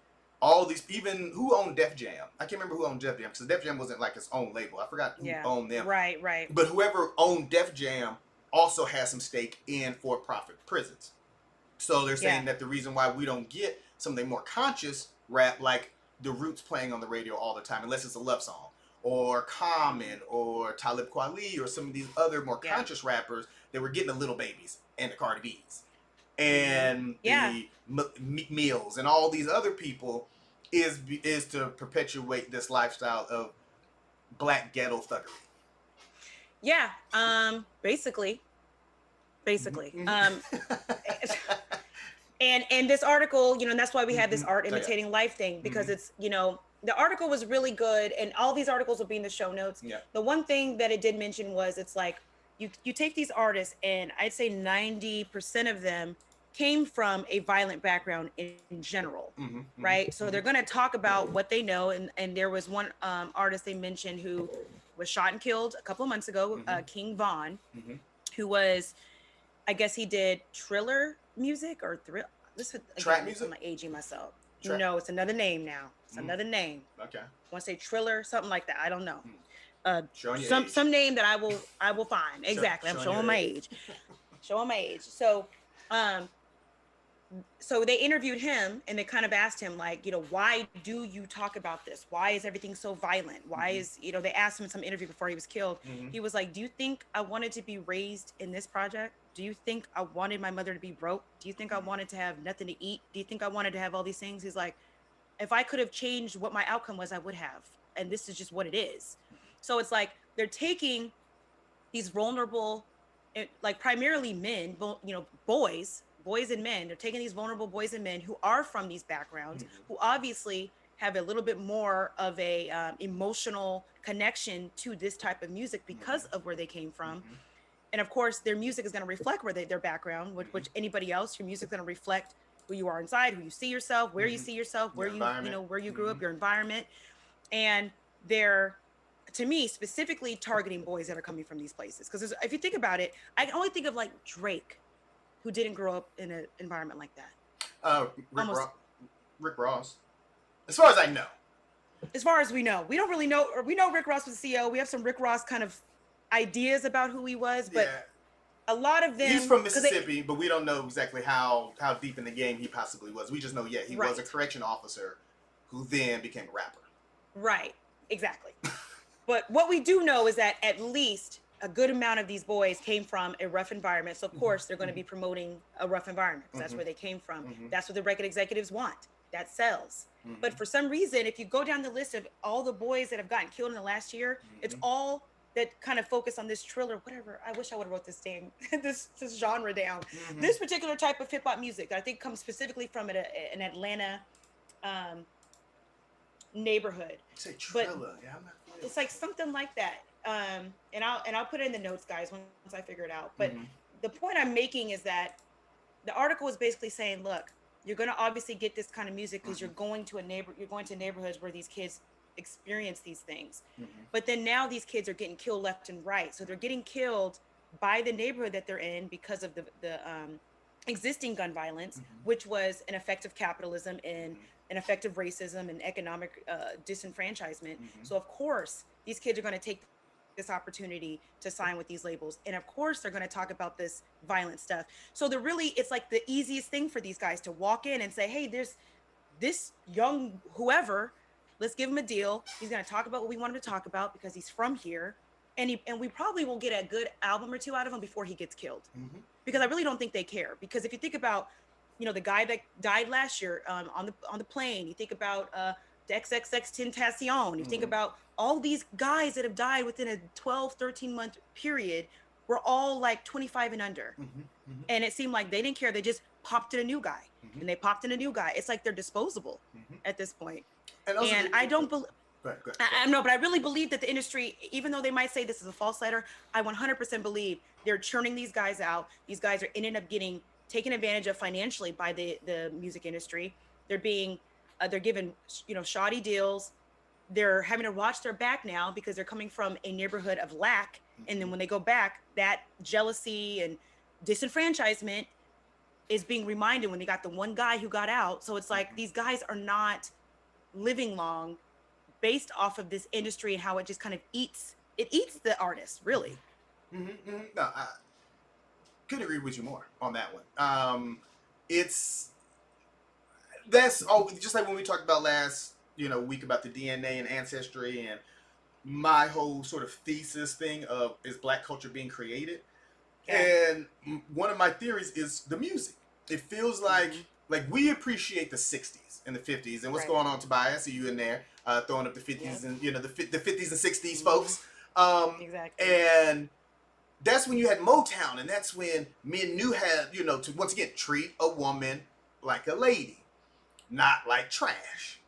all these, even who owned Def Jam. I can't remember who owned Def Jam, because Def Jam wasn't like its own label. I forgot who owned them. Right. But whoever owned Def Jam also has some stake in for-profit prisons. So they're saying that the reason why we don't get something more conscious rap like The Roots playing on the radio all the time, unless it's a love song, or Common, or Talib Kweli, or some of these other more conscious rappers, that were getting the Little Babies and the Cardi B's and the Meek Mills and all these other people, is to perpetuate this lifestyle of Black ghetto thuggery. Yeah, basically. And this article, and that's why we had this art imitating life thing, because it's, the article was really good, and all these articles will be in the show notes. Yeah. The one thing that it did mention was, it's like, you take these artists, and I'd say 90% of them came from a violent background in general, right? So they're going to talk about what they know, and there was one artist they mentioned who was shot and killed a couple of months ago, King Von, who was, I guess he did Triller music or trap music. I'm like aging myself. Trap. No, it's another name now. It's another name. Okay. I want to say Triller, something like that. I don't know. Some name that I will find. Exactly. I'm showing my age. Showing my age. So, so they interviewed him, and they kind of asked him, like, why do you talk about this? Why is everything so violent? Why is, they asked him in some interview before he was killed. He was like, do you think I wanted to be raised in this project? Do you think I wanted my mother to be broke? Do you think I wanted to have nothing to eat? Do you think I wanted to have all these things? He's like, if I could have changed what my outcome was, I would have. And this is just what it is. So it's like, they're taking these vulnerable like primarily men, boys and men. They're taking these vulnerable boys and men who are from these backgrounds, who obviously have a little bit more of a emotional connection to this type of music because of where they came from. And of course, their music is going to reflect their background, which anybody else, your music is going to reflect who you are inside, who you see yourself, where you see yourself, where where you grew up, your environment. And they're, to me, specifically targeting boys that are coming from these places. Because if you think about it, I can only think of like Drake, who didn't grow up in an environment like that. Rick Ross. As far as I know. As far as we know. We don't really know, or we know Rick Ross was the CEO. We have some Rick Ross kind of ideas about who he was, but a lot of them... He's from Mississippi, but we don't know exactly how deep in the game he possibly was. We just know, he was a correction officer who then became a rapper. Right, exactly. But what we do know is that at least a good amount of these boys came from a rough environment. So of course they're going to be promoting a rough environment, because that's where they came from. That's what the record executives want. That sells. But for some reason, if you go down the list of all the boys that have gotten killed in the last year, it's all that kind of focus on this Triller, whatever. I wish I would have wrote this genre down. This particular type of hip hop music that I think comes specifically from an Atlanta neighborhood. You say Triller, I'm not familiar. It's like something like that. And I'll put it in the notes, guys, once I figure it out. But the point I'm making is that the article is basically saying, look, you're going to obviously get this kind of music because you're going to neighborhoods where these kids experience these things. But then now these kids are getting killed left and right. So they're getting killed by the neighborhood that they're in because of the existing gun violence, which was an effect of capitalism and an effect of racism and economic disenfranchisement. So of course, these kids are going to take this opportunity to sign with these labels. And of course, they're going to talk about this violent stuff. So it's like the easiest thing for these guys to walk in and say, hey, there's this young whoever, let's give him a deal. He's going to talk about what we want him to talk about because he's from here. And we probably will get a good album or two out of him before he gets killed. Because I really don't think they care. Because if you think about, the guy that died last year on the plane, you think about the XXXTentacion, you think about all these guys that have died within a 12, 13-month period were all like 25 and under. And it seemed like they didn't care. They just popped in a new guy. And they popped in a new guy. It's like they're disposable at this point. And I don't believe... I know, but I really believe that the industry, even though they might say this is a false letter, I 100% believe they're churning these guys out. These guys are ending up getting taken advantage of financially by the music industry. They're given, shoddy deals. They're having to watch their back now because they're coming from a neighborhood of lack. And then when they go back, that jealousy and disenfranchisement is being reminded when they got the one guy who got out. So it's like these guys are not living long based off of this industry and how it just kind of eats the artist, really. No, I couldn't agree with you more on that one. That's just like when we talked about last week about the DNA and ancestry and my whole sort of thesis thing of is Black culture being created. And one of my theories is the music. It feels like we appreciate the 60s and the 50s and what's going on, Tobias. I see you in there throwing up the 50s and the 50s and 60s folks. Exactly. And that's when you had Motown, and that's when men knew how to once again treat a woman like a lady, not like trash.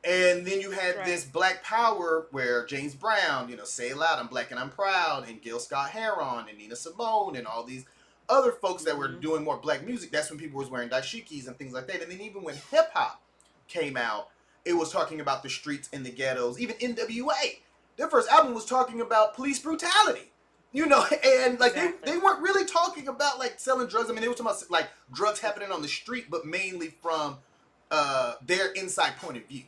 And then you had this Black Power where James Brown, Say It Loud, I'm Black and I'm Proud, and Gil Scott-Heron and Nina Simone and all these other folks that were doing more Black music. That's when people was wearing dashikis and things like that. And then even when hip hop came out, it was talking about the streets and the ghettos. Even NWA, their first album was talking about police brutality. And like they weren't really talking about like selling drugs. I mean, they were talking about like drugs happening on the street, but mainly from their inside point of view,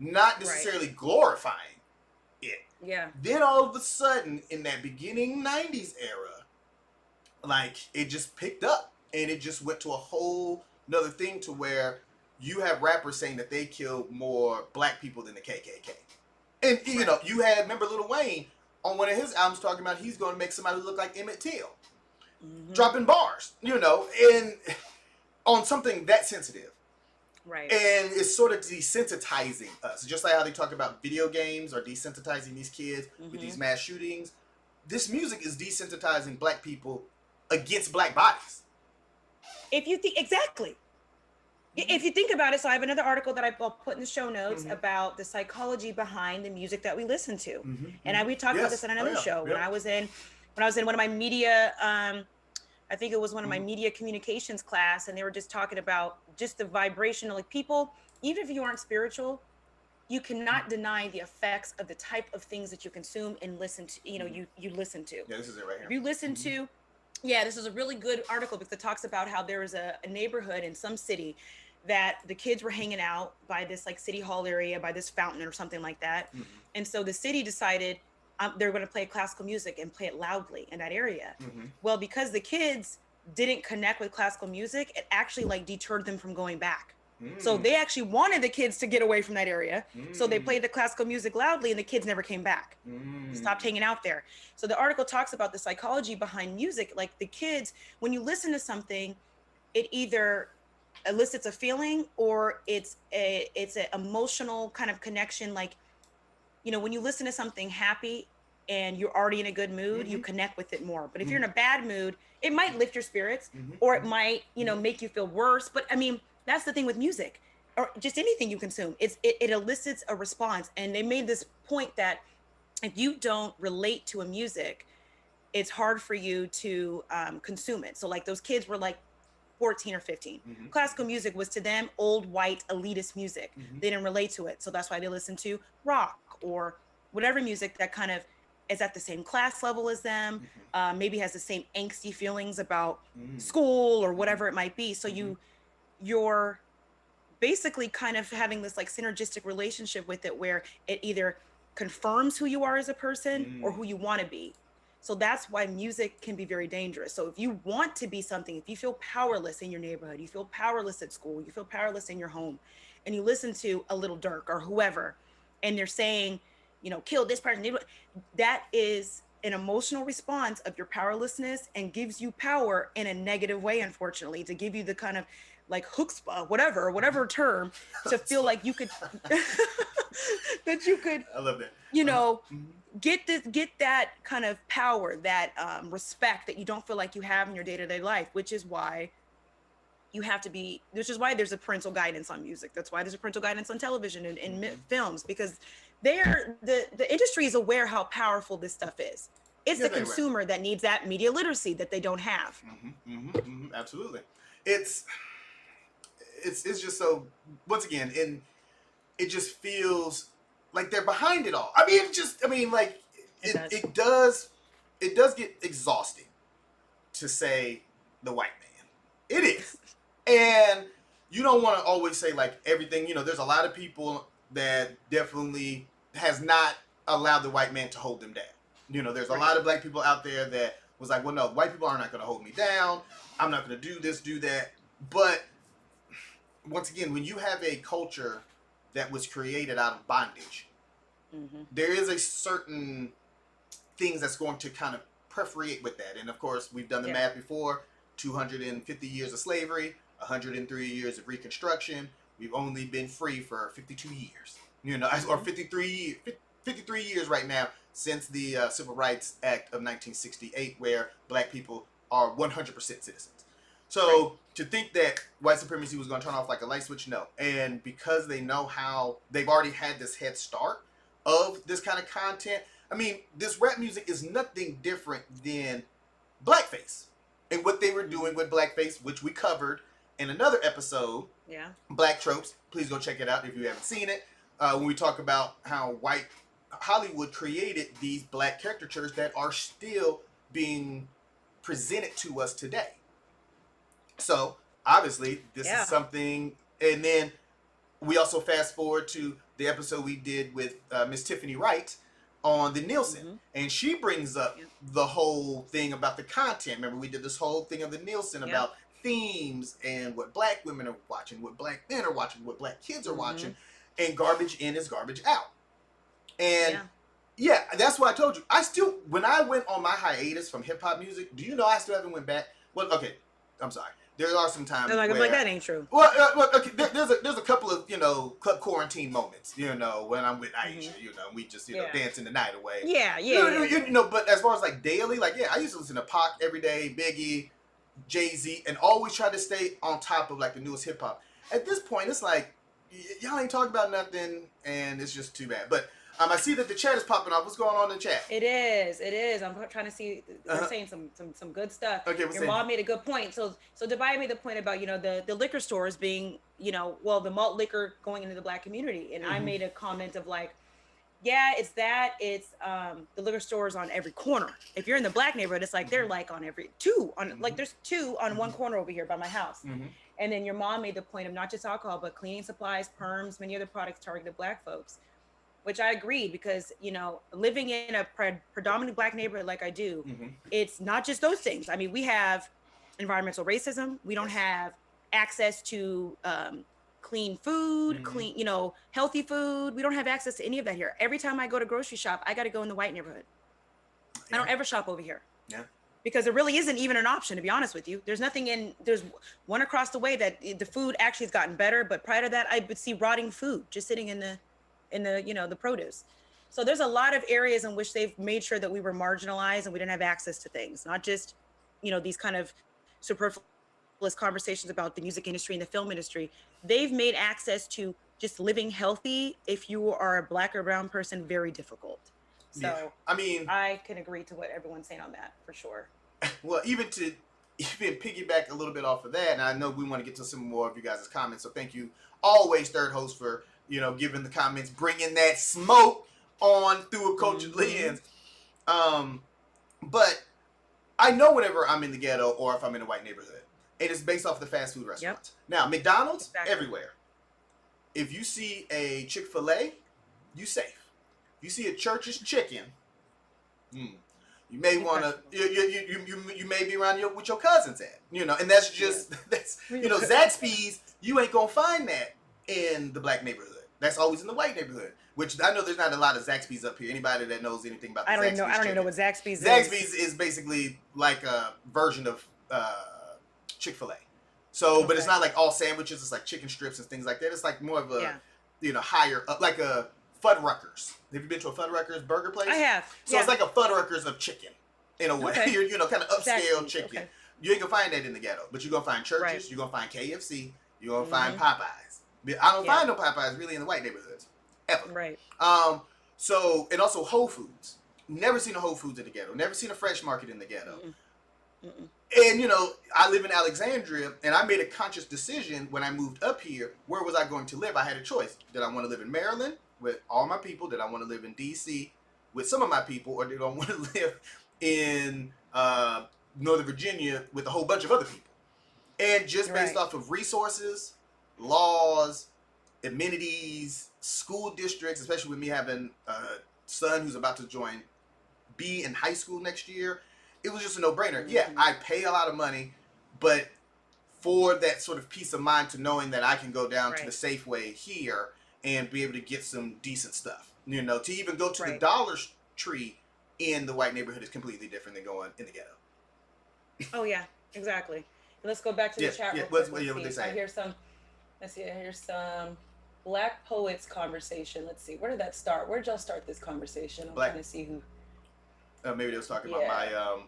not necessarily glorifying it. Yeah. Then all of a sudden, in that beginning '90s era, like it just picked up and it just went to a whole another thing to where you have rappers saying that they killed more Black people than the KKK. And you had, remember Lil Wayne on one of his albums talking about he's going to make somebody look like Emmett Till, dropping bars, and on something that sensitive. Right. And it's sort of desensitizing us, just like how they talk about video games are desensitizing these kids with these mass shootings. This music is desensitizing Black people against black bodies. If you think exactly. If you think about it, so I have another article that I'll put in the show notes about the psychology behind the music that we listen to, and we talked about this on another show when I was in one of my media. I think it was one of my media communications class, and they were just talking about just the vibrational, like people, even if you aren't spiritual, you cannot deny the effects of the type of things that you consume and listen to. You listen to. Yeah, this is it right here. If you listen to, yeah, this is a really good article because it talks about how there was a neighborhood in some city that the kids were hanging out by this like city hall area by this fountain or something like that. And so the city decided they're going to play classical music and play it loudly in that area. Well, because the kids didn't connect with classical music, it actually like deterred them from going back. So they actually wanted the kids to get away from that area. So they played the classical music loudly and the kids never came back. Stopped hanging out there. So the article talks about the psychology behind music. Like the kids, when you listen to something, it either elicits a feeling or it's an emotional kind of connection. Like, when you listen to something happy and you're already in a good mood, you connect with it more. But if you're in a bad mood, it might lift your spirits or it might, make you feel worse. But I mean, that's the thing with music or just anything you consume. It elicits a response. And they made this point that if you don't relate to a music, it's hard for you to consume it. So like those kids were like 14 or 15. Classical music was to them old white elitist music. They didn't relate to it. So that's why they listened to rock or whatever music that kind of is at the same class level as them, maybe has the same angsty feelings about school or whatever it might be. So you're basically kind of having this like synergistic relationship with it where it either confirms who you are as a person or who you want to be. So that's why music can be very dangerous. So if you want to be something, if you feel powerless in your neighborhood, you feel powerless at school, you feel powerless in your home, and you listen to a Little Dirk or whoever, and they're saying, kill this person, that is an emotional response of your powerlessness and gives you power in a negative way, unfortunately, to give you the kind of like chutzpah, whatever term, to feel like you could, that you could, I love that. Get that kind of power, that respect that you don't feel like you have in your day-to-day life, which is why there's a parental guidance on music. That's why there's a parental guidance on television and films, because the industry is aware how powerful this stuff is. It's the consumer that needs that media literacy that they don't have. Absolutely. It's just so, once again, and it just feels like they're behind it all. I mean, it does get exhausting to say the white man. It is. And you don't want to always say like everything, there's a lot of people that definitely has not allowed the white man to hold them down. There's a lot of black people out there that was like, well, no, white people are not going to hold me down. I'm not going to do this, do that. But once again, when you have a culture that was created out of bondage, there is a certain things that's going to kind of perforate with that. And of course, we've done the math before, 250 years of slavery, 103 years of Reconstruction. We've only been free for 52 years, or 53 years right now since the Civil Rights Act of 1968, where black people are 100% citizens. So to think that white supremacy was going to turn off like a light switch, no. And because they know how they've already had this head start of this kind of content, I mean, this rap music is nothing different than blackface and what they were doing with blackface, which we covered in another episode. Yeah. Black Tropes. Please go check it out if you haven't seen it. When we talk about how white Hollywood created these black caricatures that are still being presented to us today. So obviously this is something, and then we also fast forward to the episode we did with Miss Tiffany Wright on the Nielsen, and she brings up the whole thing about the content. Remember, we did this whole thing of the Nielsen about themes and what black women are watching, what black men are watching, what black kids are watching, and garbage in is garbage out. And that's why I told you, when I went on my hiatus from hip hop music, do you know I still haven't went back? Well, okay, I'm sorry. there are some times like, where, like that ain't true. Well, okay, there's a couple of club quarantine moments, when I'm with Aisha, we just dancing the night away. Yeah. But as far as like daily, like I used to listen to Pac every day, Biggie, Jay-Z, and always try to stay on top of like the newest hip hop. At this point, it's like y'all ain't talking about nothing, and it's just too bad. But I see that the chat is popping off. What's going on in the chat? It is. I'm trying to see. They're saying some good stuff. Okay, your mom made a good point. So Dubai made the point about the liquor stores being the malt liquor going into the black community, and I made a comment of like, yeah, it's the liquor stores on every corner. If you're in the black neighborhood, it's like they're like on every two on like there's two on one corner over here by my house. And then your mom made the point of not just alcohol but cleaning supplies, perms, many other products targeted black folks. Which I agreed because, living in a predominantly black neighborhood like I do, it's not just those things. I mean, we have environmental racism. We don't have access to clean food, healthy food. We don't have access to any of that here. Every time I go to grocery shop, I got to go in the white neighborhood. I don't ever shop over here. Yeah. Because there really isn't even an option, to be honest with you. There's one across the way that the food actually has gotten better. But prior to that, I would see rotting food just sitting in the the produce. So there's a lot of areas in which they've made sure that we were marginalized and we didn't have access to things, not just, these kind of superfluous conversations about the music industry and the film industry. They've made access to just living healthy, if you are a black or brown person, very difficult. So I can agree to what everyone's saying on that for sure. Well, even piggyback a little bit off of that, and I know we want to get to some more of you guys' comments, so thank you always, third host, for giving the comments, bringing that smoke on through a cultured lens. But I know whenever I'm in the ghetto or if I'm in a white neighborhood, it is based off the fast food restaurants. Yep. Now, McDonald's, everywhere. If you see a Chick-fil-A, you safe. If you see a Church's Chicken, you may want to, you may be around with your cousins at, and that's just, Zaxby's, you ain't going to find that in the black neighborhood. That's always in the white neighborhood, which I know there's not a lot of Zaxby's up here. Anybody that knows anything about the Zaxby's I don't even know what Zaxby's is. Zaxby's is basically like a version of Chick-fil-A. So, but it's not like all sandwiches. It's like chicken strips and things like that. It's like more of a, higher, like a Fuddruckers. Have you been to a Fuddruckers burger place? I have. So it's like a Fuddruckers of chicken, in a way. Okay. Kind of upscale chicken. Okay. You ain't gonna find that in the ghetto, but you're gonna find Church's. Right. You're gonna find KFC. You're gonna find Popeyes. I don't find no Popeyes really in the white neighborhoods, ever. Right. So, and also Whole Foods. Never seen a Whole Foods in the ghetto. Never seen a Fresh Market in the ghetto. And, I live in Alexandria, and I made a conscious decision when I moved up here, where was I going to live? I had a choice. Did I want to live in Maryland with all my people? Did I want to live in D.C. with some of my people? Or did I want to live in Northern Virginia with a whole bunch of other people? And just based off of resources, laws, amenities, school districts, especially with me having a son who's about to be in high school next year, it was just a no-brainer. Yeah, I pay a lot of money, but for that sort of peace of mind to knowing that I can go down to the Safeway here and be able to get some decent stuff. To even go to the Dollar Tree in the white neighborhood is completely different than going in the ghetto. Oh, yeah, exactly. Let's go back to the chat real quick. What they say? I hear some Black Poets conversation. Let's see. Where did that start? Where did y'all start this conversation? I'm trying to see who. Maybe they was talking about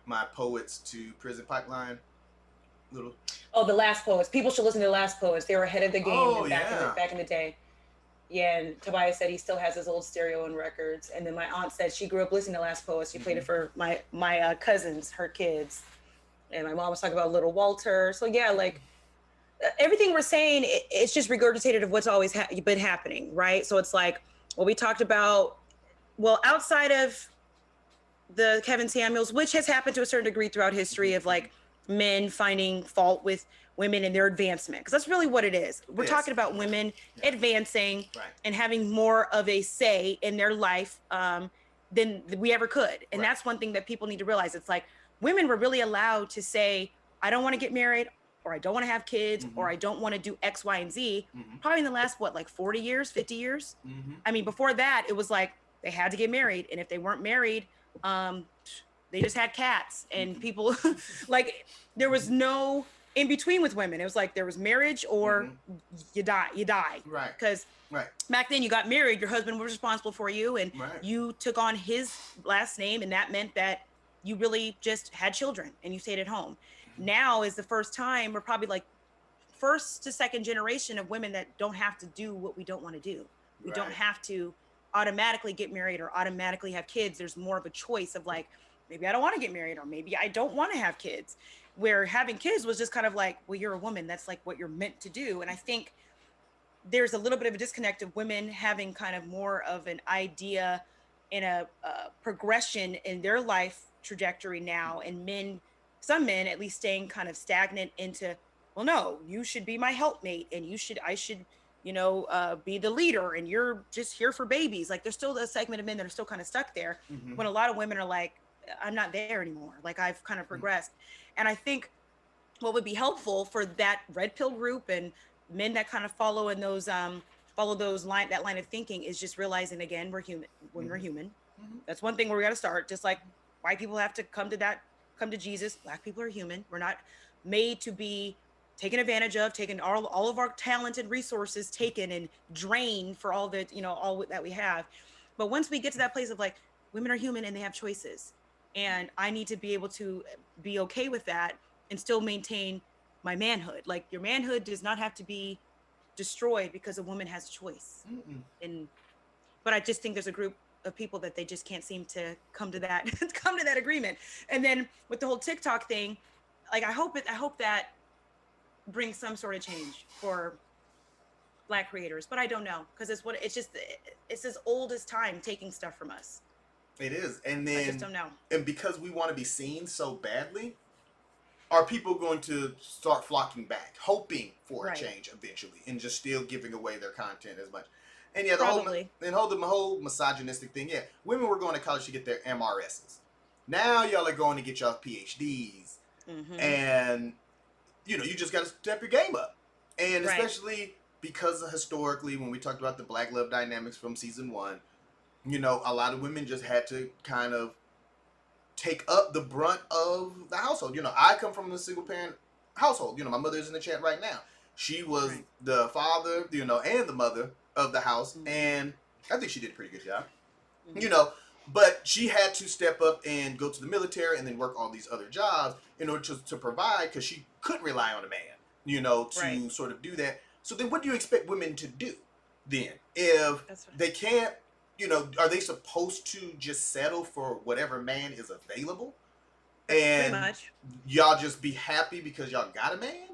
my Poets to Prison Pipeline. The Last Poets. People should listen to the Last Poets. They were ahead of the game back in the day. Yeah, and Tobias said he still has his old stereo and records. And then my aunt said she grew up listening to Last Poets. She played it for my cousins, her kids. And my mom was talking about Little Walter. So yeah, like everything we're saying, it's just regurgitated of what's always been happening, right? So it's like what we talked about, outside of the Kevin Samuels, which has happened to a certain degree throughout history of like men finding fault with women in their advancement. Because that's really what it is. We're talking about women advancing and having more of a say in their life than we ever could. And that's one thing that people need to realize. It's like women were really allowed to say, I don't want to get married, or I don't want to have kids, or I don't want to do X, Y, and Z. Probably in the last, 40 years, 50 years? I mean, before that, it was like they had to get married. And if they weren't married, they just had cats and people like there was no in between with women. It was like there was marriage or you die. Right. Because right. back then you got married, your husband was responsible for you, and Right. you took on his last name, and that meant that you really just had children and you stayed at home. Now is the first time, we're probably like first to second generation of women that don't have to do what we don't want to do. We don't have to automatically get married or automatically have kids. There's more of a choice of like, maybe I don't want to get married, or maybe I don't want to have kids. Where having kids was just kind of like, well, you're a woman. That's like what you're meant to do. And I think there's a little bit of a disconnect of women having kind of more of an idea and a progression in their life trajectory now, and men, some men at least, staying kind of stagnant into, well, no, you should be my helpmate, and I should, be the leader, and you're just here for babies. Like there's still a segment of men that are still kind of stuck there, when a lot of women are like, I'm not there anymore. Like I've kind of progressed. And I think what would be helpful for that red pill group and men that kind of follow in those that line of thinking is just realizing, again, we're human. When we're human, that's one thing where we got to start. Just like white people have to come to Jesus, Black people are human. We're not made to be taken advantage of, taken all of our talent and resources taken and drained for all that, all that we have. But once we get to that place of like, women are human and they have choices, and I need to be able to be okay with that and still maintain my manhood. Like your manhood does not have to be destroyed because a woman has a choice. But I just think there's a group of people that they just can't seem to come to that agreement. And then with the whole TikTok thing, like I hope that brings some sort of change for Black creators, but I don't know, because it's as old as time taking stuff from us. It is. And then I just don't know. And because we want to be seen so badly, are people going to start flocking back, hoping for a change eventually, and just still giving away their content as much? And yeah, the whole misogynistic thing. Yeah, women were going to college to get their MRSs. Now y'all are going to get y'all PhDs, and you just got to step your game up. And especially because historically, when we talked about the Black love dynamics from season 1, a lot of women just had to kind of take up the brunt of the household. I come from a single parent household. My mother's in the chat right now. She was the father, and the mother of the house, and I think she did a pretty good job. But she had to step up and go to the military and then work all these other jobs in order to provide, because she couldn't rely on a man, to sort of do that. So then what do you expect women to do then? If they can't, are they supposed to just settle for whatever man is available? And pretty much. Y'all just be happy because y'all got a man?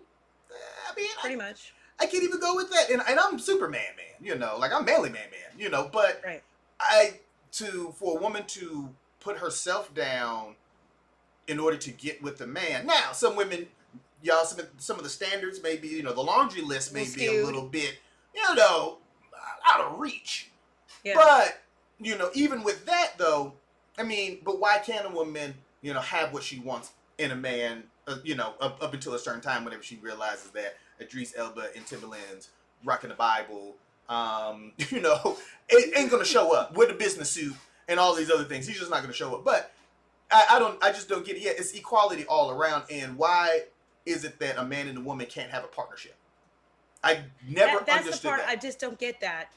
I mean, pretty much. I can't even go with that. And I'm Superman man, like I'm manly man, but for a woman to put herself down in order to get with the man. Now, some women, y'all, some of the standards may be, the laundry list may be a little bit, out of reach. Yeah. But, even with that though, I mean, but why can't a woman, have what she wants in a man, up until a certain time, whenever she realizes that Idris Elba in Timberlands rocking the Bible, it ain't gonna show up with a business suit and all these other things. He's just not gonna show up. But I just don't get it. Yeah, it's equality all around. And why is it that a man and a woman can't have a partnership? I never understood the part that. I just don't get that.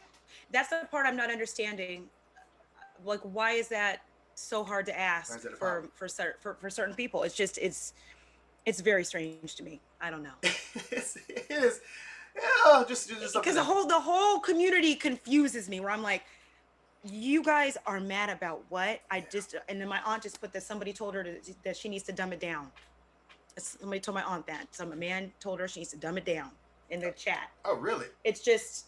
That's the part I'm not understanding. Like, why is that so hard to ask for certain people? It's just it's very strange to me. I don't know. It is. Yeah, just because the whole community confuses me. Where I'm like, you guys are mad about what? And then my aunt just put that somebody told her that she needs to dumb it down. Somebody told my aunt that. A man told her she needs to dumb it down in the chat. Oh, really? It's just.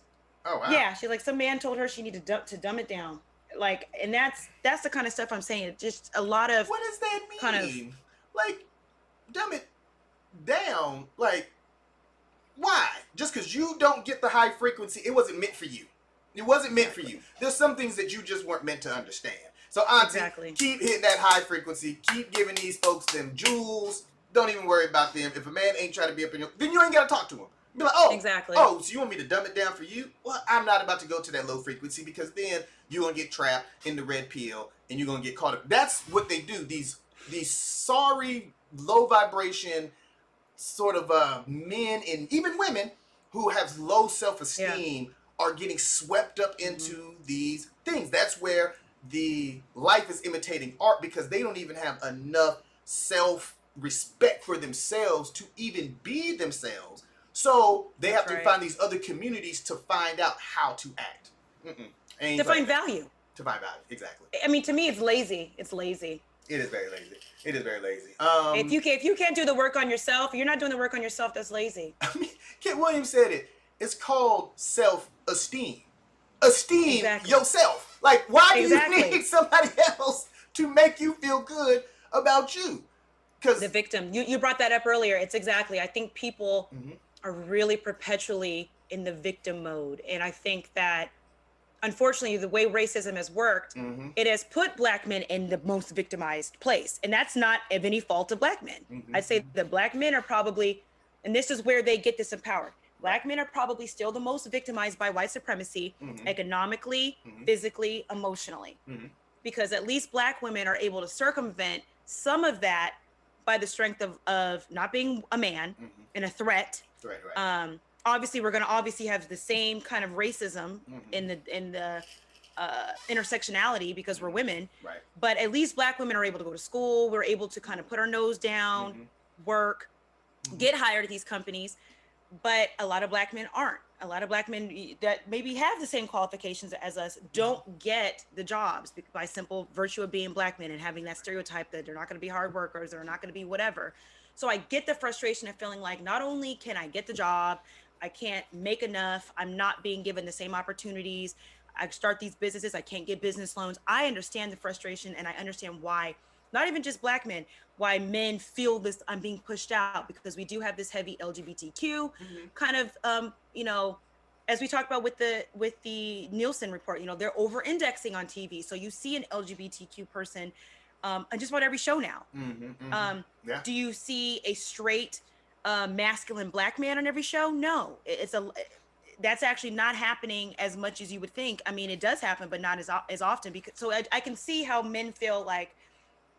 Oh, wow. Yeah, she's like, some man told her she needed to dumb it down. Like, and that's the kind of stuff I'm saying. It's just a lot of. What does that mean? Kind of, like, dumb it down. Like, why? Just because you don't get the high frequency, it wasn't meant for you. It wasn't meant for you. There's some things that you just weren't meant to understand. So, auntie, keep hitting that high frequency. Keep giving these folks them jewels. Don't even worry about them. If a man ain't trying to be up in your, then you ain't got to talk to him. Be like, so you want me to dumb it down for you? Well, I'm not about to go to that low frequency, because then you're going to get trapped in the red pill and you're going to get caught up. That's what they do. These sorry, low vibration, sort of men and even women who have low self-esteem are getting swept up into these things. That's where the life is imitating art, because they don't even have enough self-respect for themselves to even be themselves. So they have to find these other communities to find out how to act. To find value. To find value, exactly. I mean, to me, it's lazy. It's lazy. It is very lazy. It is very lazy. If you can't do the work on yourself, you're not doing the work on yourself. That's lazy. I mean, Kent Williams said it. It's called self-esteem. Esteem yourself. Like, why do you need somebody else to make you feel good about you? Because the victim. You brought that up earlier. It's exactly. I think people are really perpetually in the victim mode, and I think that, unfortunately, the way racism has worked, it has put Black men in the most victimized place. And that's not of any fault of Black men. I'd say that Black men are probably, and this is where they get disempowered. Black men are probably still the most victimized by white supremacy, economically, physically, emotionally. Because at least Black women are able to circumvent some of that by the strength of not being a man and a threat. Obviously, we're going to obviously have the same kind of racism in the intersectionality because we're women. But at least Black women are able to go to school. We're able to kind of put our nose down, work, get hired at these companies. But a lot of Black men aren't. A lot of Black men that maybe have the same qualifications as us don't get the jobs by simple virtue of being Black men and having that stereotype that they're not going to be hard workers, they're not going to be whatever. So I get the frustration of feeling like not only can I get the job, I can't make enough, I'm not being given the same opportunities. I start these businesses, I can't get business loans. I understand the frustration, and I understand why, not even just Black men, why men feel this, I'm being pushed out, because we do have this heavy LGBTQ kind of, as we talked about with the Nielsen report, they're over indexing on TV. So you see an LGBTQ person on just about every show now. Do you see a straight masculine Black man on every show? No, that's actually not happening as much as you would think. I mean, it does happen, but not as often. Because so I can see how men feel like,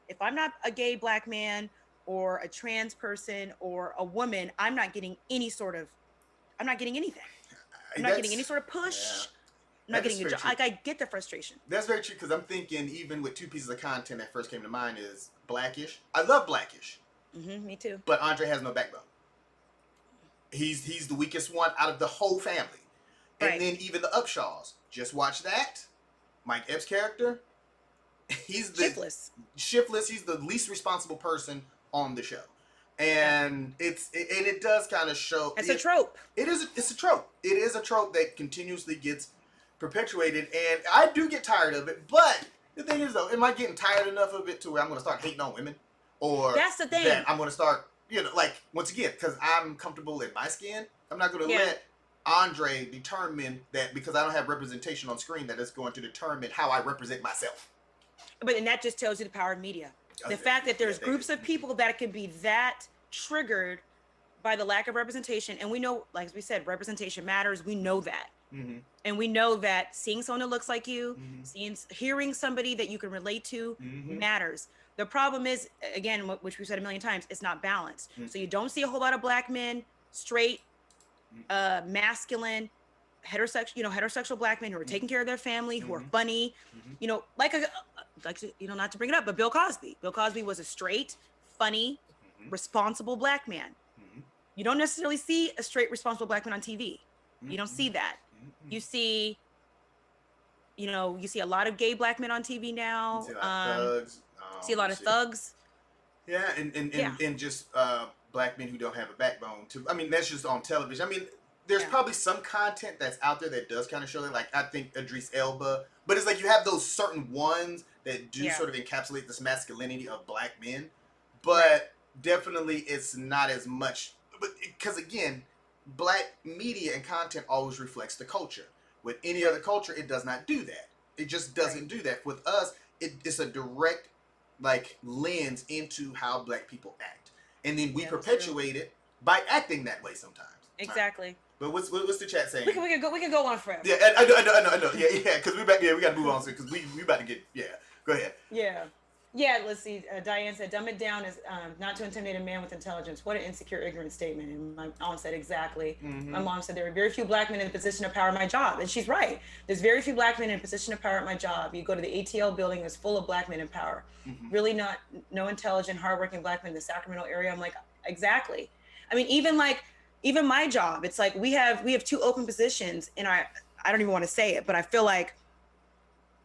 if I'm not a gay Black man or a trans person or a woman, I'm not getting anything. I'm not getting any sort of push. I'm not getting a job. Like, I get the frustration. That's very true, because I'm thinking, even with two pieces of content that first came to mind, is Blackish. I love Blackish. Me too. But Andre has no backbone. He's the weakest one out of the whole family. And then even the Upshaws. Just watch that. Mike Epps' character. He's shiftless. He's the least responsible person on the show. And it does kind of show. It's a trope. It's a trope. It is a trope that continuously gets perpetuated, and I do get tired of it. But the thing is, though, am I getting tired enough of it to where I'm going to start hating on women? Or that's the thing. That I'm going to start, once again, because I'm comfortable in my skin, I'm not going to let Andre determine that, because I don't have representation on screen, that it's going to determine how I represent myself. And that just tells you the power of media. The fact that there's groups of people that can be that triggered by the lack of representation. And we know, like we said, representation matters. We know that. And we know that seeing someone that looks like you, hearing somebody that you can relate to matters. The problem is, again, which we've said a million times, it's not balanced. So you don't see a whole lot of Black men, straight, masculine, heterosexual Black men who are taking care of their family, who are funny, not to bring it up, but Bill Cosby. Bill Cosby was a straight, funny, responsible Black man. You don't necessarily see a straight, responsible Black man on TV. You don't see that. You see, you see a lot of gay Black men on TV now. See a lot of thugs. Yeah, and just Black men who don't have a backbone too. I mean, that's just on television. I mean, there's probably some content that's out there that does kind of show that, like, I think Idris Elba, but it's like you have those certain ones that do sort of encapsulate this masculinity of Black men, but definitely it's not as much, because again, Black media and content always reflects the culture. With any other culture, it does not do that. It just doesn't do that. With us, it's a direct, lens into how Black people act, and then we perpetuate it by acting that way sometimes. Exactly. But what's the chat saying? We can go on forever. Yeah, I know. Yeah, because we got to move on soon, because we about to get, go ahead. Yeah. Yeah, let's see. Diane said, "Dumb it down is not to intimidate a man with intelligence." What an insecure, ignorant statement. And my mom said, "Exactly." My mom said, "There are very few black men in a position of power at my job," and she's right. There's very few black men in a position of power at my job. You go to the ATL building; it's full of black men in power. Really, not no intelligent, hardworking black men in the Sacramento area. I'm like, exactly. I mean, even my job, it's like we have two open positions, and I don't even want to say it, but I feel like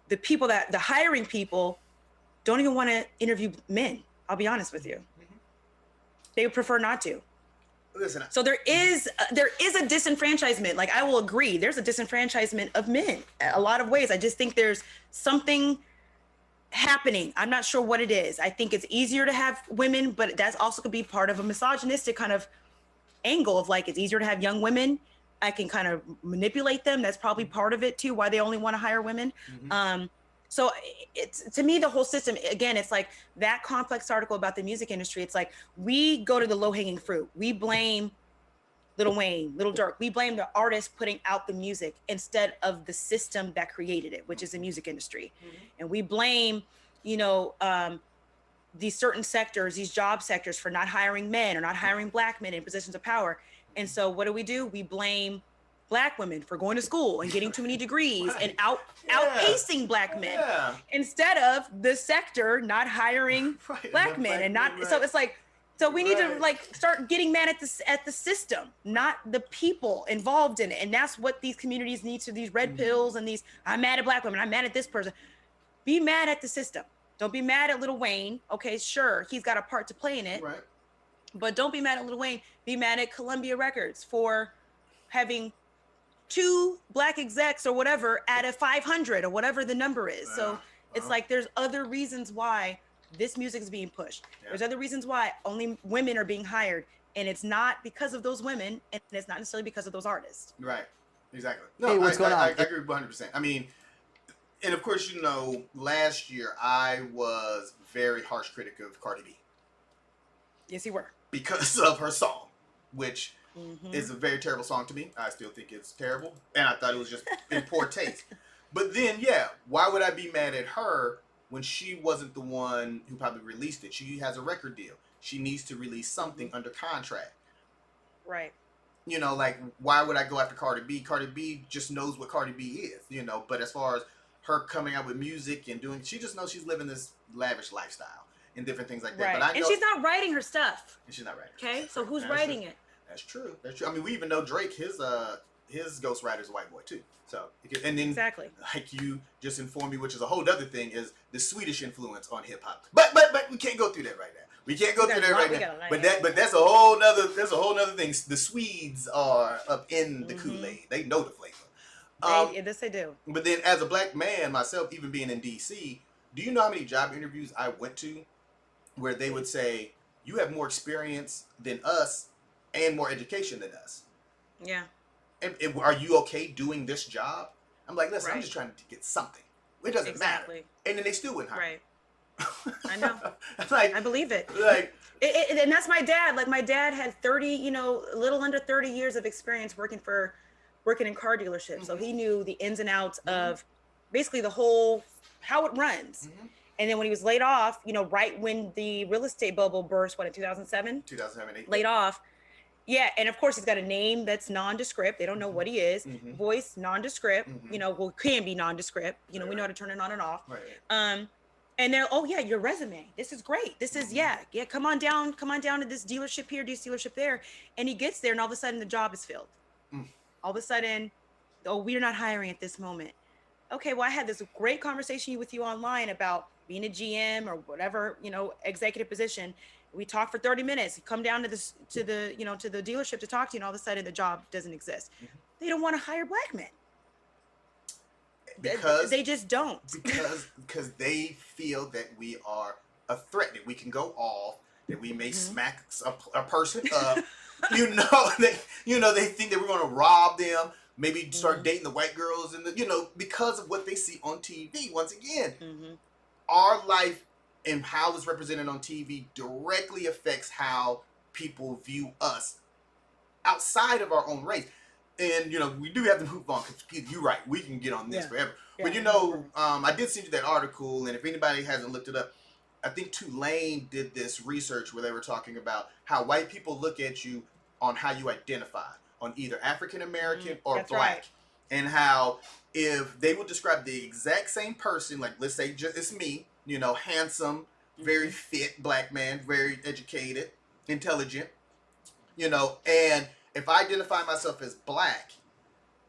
the hiring people don't even want to interview men. I'll be honest with you. They would prefer not to. Listen. So there is a disenfranchisement. Like, I will agree, there's a disenfranchisement of men a lot of ways. I just think there's something happening. I'm not sure what it is. I think it's easier to have women, but that's also could be part of a misogynistic kind of angle of like, it's easier to have young women. I can kind of manipulate them. That's probably part of it too, why they only want to hire women. So it's, to me, the whole system, again, it's like that complex article about the music industry. It's like, we go to the low hanging fruit. We blame Lil Wayne, Lil Durk. We blame the artist putting out the music instead of the system that created it, which is the music industry. And we blame, these certain sectors, these job sectors, for not hiring men or not hiring black men in positions of power. And so what do? We blame black women for going to school and getting too many degrees and outpacing black men instead of the sector not hiring black men and not. So it's like, so we need to like start getting mad at the system, not the people involved in it. And that's what these communities need. To these red pills and these, I'm mad at black women, I'm mad at this person. Be mad at the system. Don't be mad at Lil Wayne. Okay, sure, he's got a part to play in it. Right. But don't be mad at Lil Wayne. Be mad at Columbia Records for having 2 black execs or whatever out of 500 or whatever the number is. So it's like, there's other reasons why this music is being pushed. There's other reasons why only women are being hired. And it's not because of those women, and it's not necessarily because of those artists. Right. Exactly. No, hey, what's going on? I agree 100%. I mean, and of course, last year I was very harsh critic of Cardi B. Yes, you were. Because of her song, which is a very terrible song to me. I still think it's terrible. And I thought it was just in poor taste. But then, why would I be mad at her when she wasn't the one who probably released it? She has a record deal. She needs to release something under contract. Right. Like, why would I go after Cardi B? Cardi B just knows what Cardi B is, But as far as her coming out with music and she just knows she's living this lavish lifestyle and different things like that. Right. But I know, and she's not writing her stuff. And she's not writing. Okay, so who's writing it? That's true. I mean, we even know Drake, his ghostwriter's a white boy too. So, and then exactly, like you just informed me, which is a whole other thing, is the Swedish influence on hip hop. But we can't go through that right now. We can't go through that right now. But that's a whole nother thing. The Swedes are up in the Kool-Aid. They know the flavor. Yes, they do. But then, as a black man myself, even being in DC, do you know how many job interviews I went to where they would say, "You have more experience than us and more education than us. Yeah. And are you okay doing this job?" I'm like, listen, I'm just trying to get something. It doesn't matter. And then they still wouldn't hire. Right. I know. Like, I believe it. Like, and that's my dad. Like, my dad had 30, a little under 30 years of experience working in car dealerships. So he knew the ins and outs of basically the whole, how it runs. And then when he was laid off, right when the real estate bubble burst, in 2007? 2007, laid off. Yeah, and of course he's got a name that's nondescript. They don't know what he is. Voice nondescript. Can be nondescript. We know how to turn it on and off. And they're, oh yeah, your resume. This is great. This is come on down to this dealership here, this dealership there. And he gets there, and all of a sudden the job is filled. All of a sudden, we're not hiring at this moment. Okay, well, I had this great conversation with you online about being a GM or whatever, executive position. We talked for 30 minutes. You come down to the dealership to talk to you, and all of a sudden the job doesn't exist. They don't want to hire black men. Because they just don't. Because they feel that we are a threat, that we can go off, that we may smack a person up. They think that we're going to rob them. Maybe start dating the white girls, and because of what they see on TV. Once again, our life and how it's represented on TV directly affects how people view us outside of our own race. And we do have to move on, because you're right, we can get on this forever. But I did send you that article, and if anybody hasn't looked it up, I think Tulane did this research where they were talking about how white people look at you on how you identify, on either African American or That's black, right. and how if they would describe the exact same person, like let's say it's me, handsome, very fit black man, very educated, intelligent, and if I identify myself as black,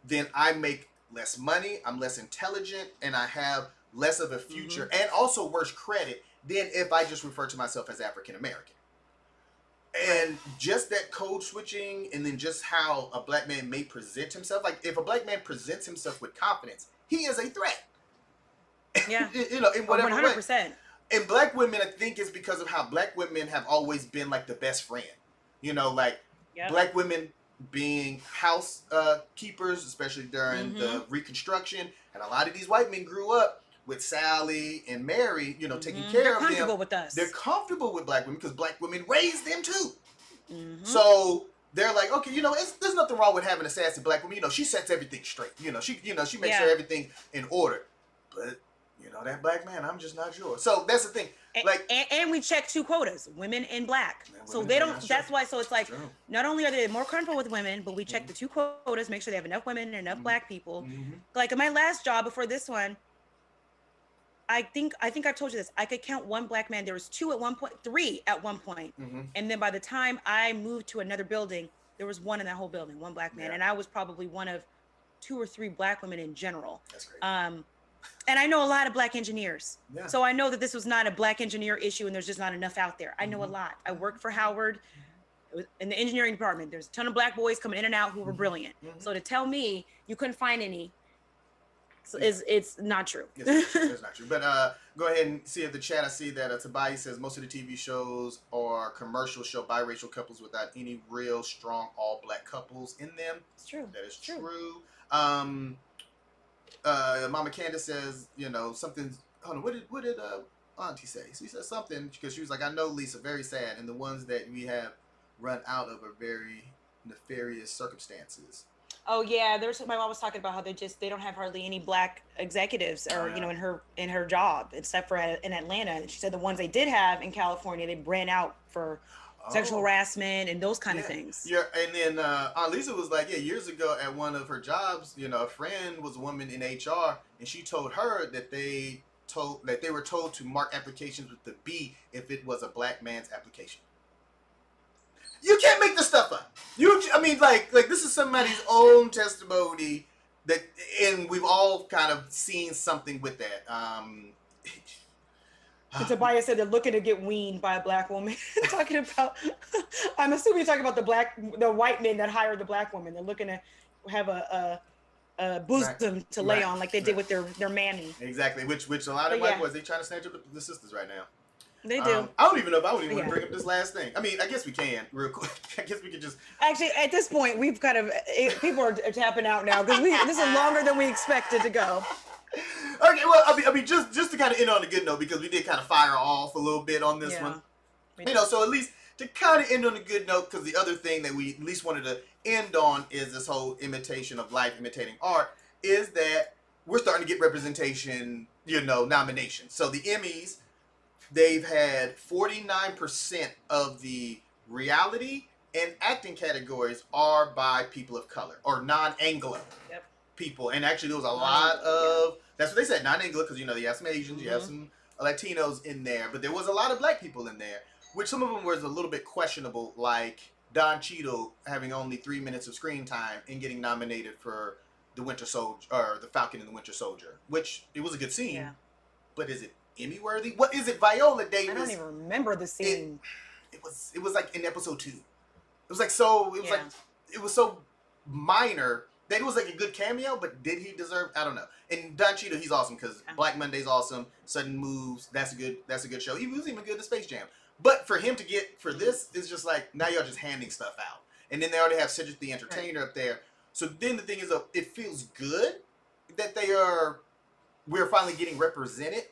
then I make less money, I'm less intelligent, and I have less of a future and also worse credit than if I just refer to myself as African American. And just that code switching, and then just how a black man may present himself. Like if a black man presents himself with confidence, he is a threat. Yeah. In whatever 100%. way. And black women, I think, is because of how black women have always been like the best friend. Black women being house keepers, especially during the Reconstruction, and a lot of these white men grew up with Sally and Mary, taking care of them. They're comfortable with us. They're comfortable with black women because black women raised them too. So they're like, okay, there's nothing wrong with having a sassy black woman. She sets everything straight. She makes sure everything's in order. But that black man, I'm just not yours. So that's the thing. And we check 2 quotas, women and black. So they don't. That's why. So it's like not only are they more comfortable with women, but we check the 2 quotas, make sure they have enough women and enough black people. Like in my last job before this one, I think I've told you this. I could count 1 black man. There was 2 at one point, 3 at one point. And then by the time I moved to another building, there was 1 in that whole building, 1 black man, and I was probably one of 2 or 3 black women in general. That's great. And I know a lot of black engineers. Yeah. So I know that this was not a black engineer issue and there's just not enough out there. I know a lot. I worked for Howard in the engineering department. There's a ton of black boys coming in and out who were brilliant. So to tell me you couldn't find any it's not true. It's not true. But go ahead and see at the chat. I see that Tobias says most of the TV shows or commercials show biracial couples without any real strong all black couples in them. It's true. That is true. Mama Candace says, something's. Hold on. What did Auntie say? She said something because she was like, I know, Lisa, very sad, and the ones that we have run out of are very nefarious circumstances. Oh yeah, my mom was talking about how they don't have hardly any black executives or in her job except for in Atlanta. And she said the ones they did have in California, they ran out for sexual harassment and those kind of things. Yeah, and then Aunt Lisa was like, years ago at one of her jobs, a friend was a woman in HR, and she told her that they were told to mark applications with the B if it was a black man's application. You can't make this stuff up. This is somebody's own testimony and we've all kind of seen something with that. Tobias said they're looking to get weaned by a black woman. Talking about, I'm assuming you're talking about the white men that hired the black woman. They're looking to have a bosom to lay on, like they did with their mammy. Exactly, which a lot of white boys, they trying to snatch up the sisters right now. They do. I don't even know if I would even want to bring up this last thing. I mean, I guess we can real quick. I guess we could just. Actually, at this point, we've kind of people are tapping out now because this is longer than we expected to go. Okay, well, I mean, just to kind of end on a good note because we did kind of fire off a little bit on this one. So at least to kind of end on a good note, because the other thing that we at least wanted to end on is this whole imitation of life, imitating art, is that we're starting to get representation, nominations. So the Emmys. They've had 49% of the reality and acting categories are by people of color or non-Anglo people. And actually there was a lot of, that's what they said, non-Anglo, because, you have some Asians, you have some Latinos in there, but there was a lot of black people in there, which some of them was a little bit questionable, like Don Cheadle having only 3 minutes of screen time and getting nominated for the Winter Soldier, or the Falcon and the Winter Soldier, which it was a good scene, but is it Emmy worthy? What is it? Viola Davis. I don't even remember the scene. It was like in episode 2. It was like so. It was like it was so minor that it was like a good cameo. But did he deserve? I don't know. And Don Cheadle, he's awesome because Black Monday's awesome. Sudden Moves, that's a good show. He was even good in Space Jam. But for him to get for this, it's just like now y'all just handing stuff out. And then they already have Cedric the Entertainer up there. So then the thing is, it feels good that we're finally getting represented.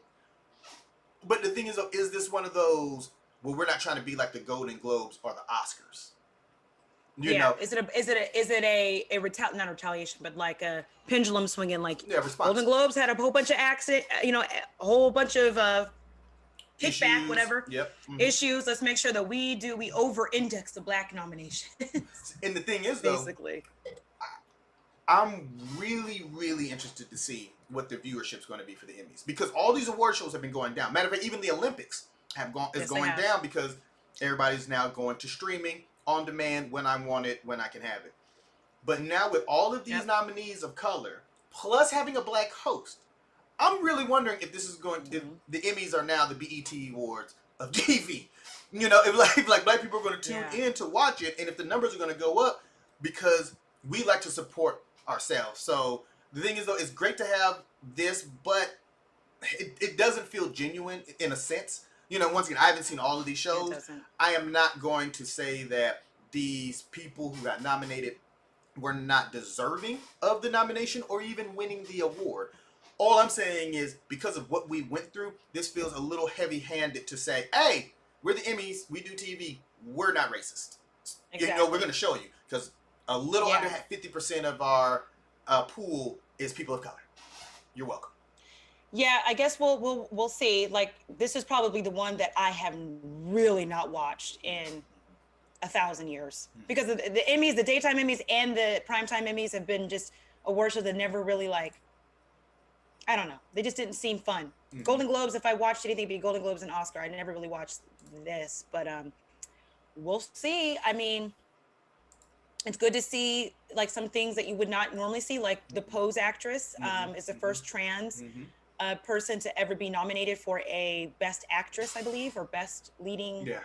But the thing is this one of those where we're not trying to be like the Golden Globes or the Oscars? You know? Is it a not retaliation, but like a pendulum swinging? Like response. Golden Globes had a whole bunch of a whole bunch of kickback, whatever. Yep. Issues. Let's make sure that we over-index the Black nominations. And the thing is, though, basically, I'm really, really interested to see what the viewership's going to be for the Emmys, because all these award shows have been going down. Matter of fact, even the Olympics is going down because everybody's now going to streaming on demand when I want it, when I can have it. But now with all of these nominees of color, plus having a black host, I'm really wondering if this is going to, if the Emmys are now the BET Awards of TV. You know, if like black people are going to tune in to watch it, and if the numbers are going to go up, because we like to support ourselves. So the thing is, though, it's great to have this, but it doesn't feel genuine in a sense. You know, once again, I haven't seen all of these shows. I am not going to say that these people who got nominated were not deserving of the nomination or even winning the award. All I'm saying is, because of what we went through, this feels a little heavy-handed to say, hey, we're the Emmys, we do TV, we're not racist. Exactly. You know, we're going to show you, because a little under 50% of our pool is people of color. You're welcome. Yeah, I guess we'll see. Like, this is probably the one that I have really not watched in 1,000 years, because the Emmys, the daytime Emmys and the primetime Emmys have been just award shows that never really, like, I don't know, they just didn't seem fun. Golden Globes, if I watched anything, it'd be Golden Globes and Oscar. I never really watched this, but we'll see. I mean, it's good to see like some things that you would not normally see, like the Pose actress is the first trans person to ever be nominated for a Best Actress, I believe, or Best Leading. Yeah.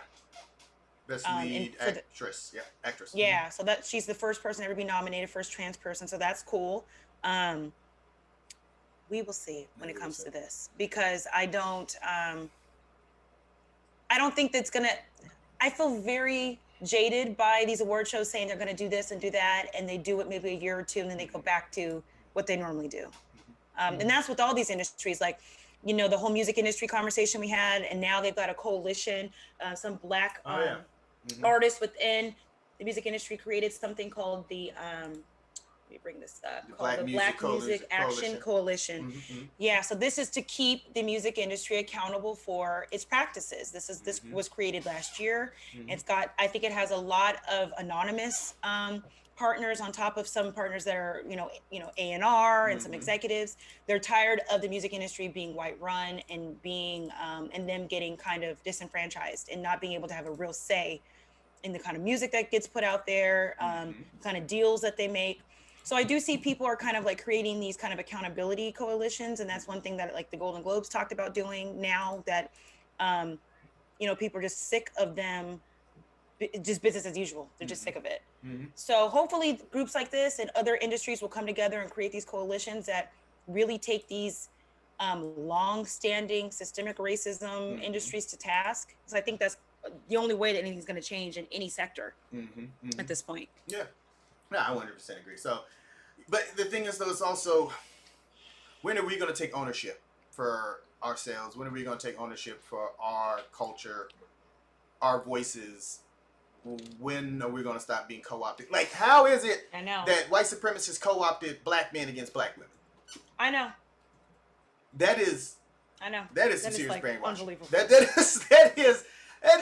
Best lead actress. Actress. Yeah, so that she's the first person to ever be nominated, first trans person. So that's cool. We will see when it comes to this, because I don't think that's gonna. I feel very jaded by these award shows saying they're gonna do this and do that, and they do it maybe a year or two, and then they go back to what they normally do. And that's with all these industries, like, you know, the whole music industry conversation we had, and now they've got a coalition. Some black artists within the music industry created something called the let me bring this up. Called the Black Music Action Coalition. Yeah, so this is to keep the music industry accountable for its practices. This was created last year. It's got, I think it has a lot of anonymous partners on top of some partners that are, you know, A&R and some executives. They're tired of the music industry being white run and being and them getting kind of disenfranchised and not being able to have a real say in the kind of music that gets put out there, kind of deals that they make. So I do see people are kind of like creating these kind of accountability coalitions. And that's one thing that like the Golden Globes talked about doing now, that, you know, people are just sick of them, just business as usual. They're just sick of it. So hopefully groups like this and other industries will come together and create these coalitions that really take these long-standing systemic racism industries to task. So I think that's the only way that anything's going to change in any sector at this point. Yeah. No, I 100% agree. So, but the thing is, though, it's also, when are we going to take ownership for ourselves? When are we going to take ownership for our culture, our voices? When are we going to stop being co-opted? Like, how is it that white supremacists co-opted black men against black women? I know. That is. I know. That is some serious like brainwashing. Unbelievable. That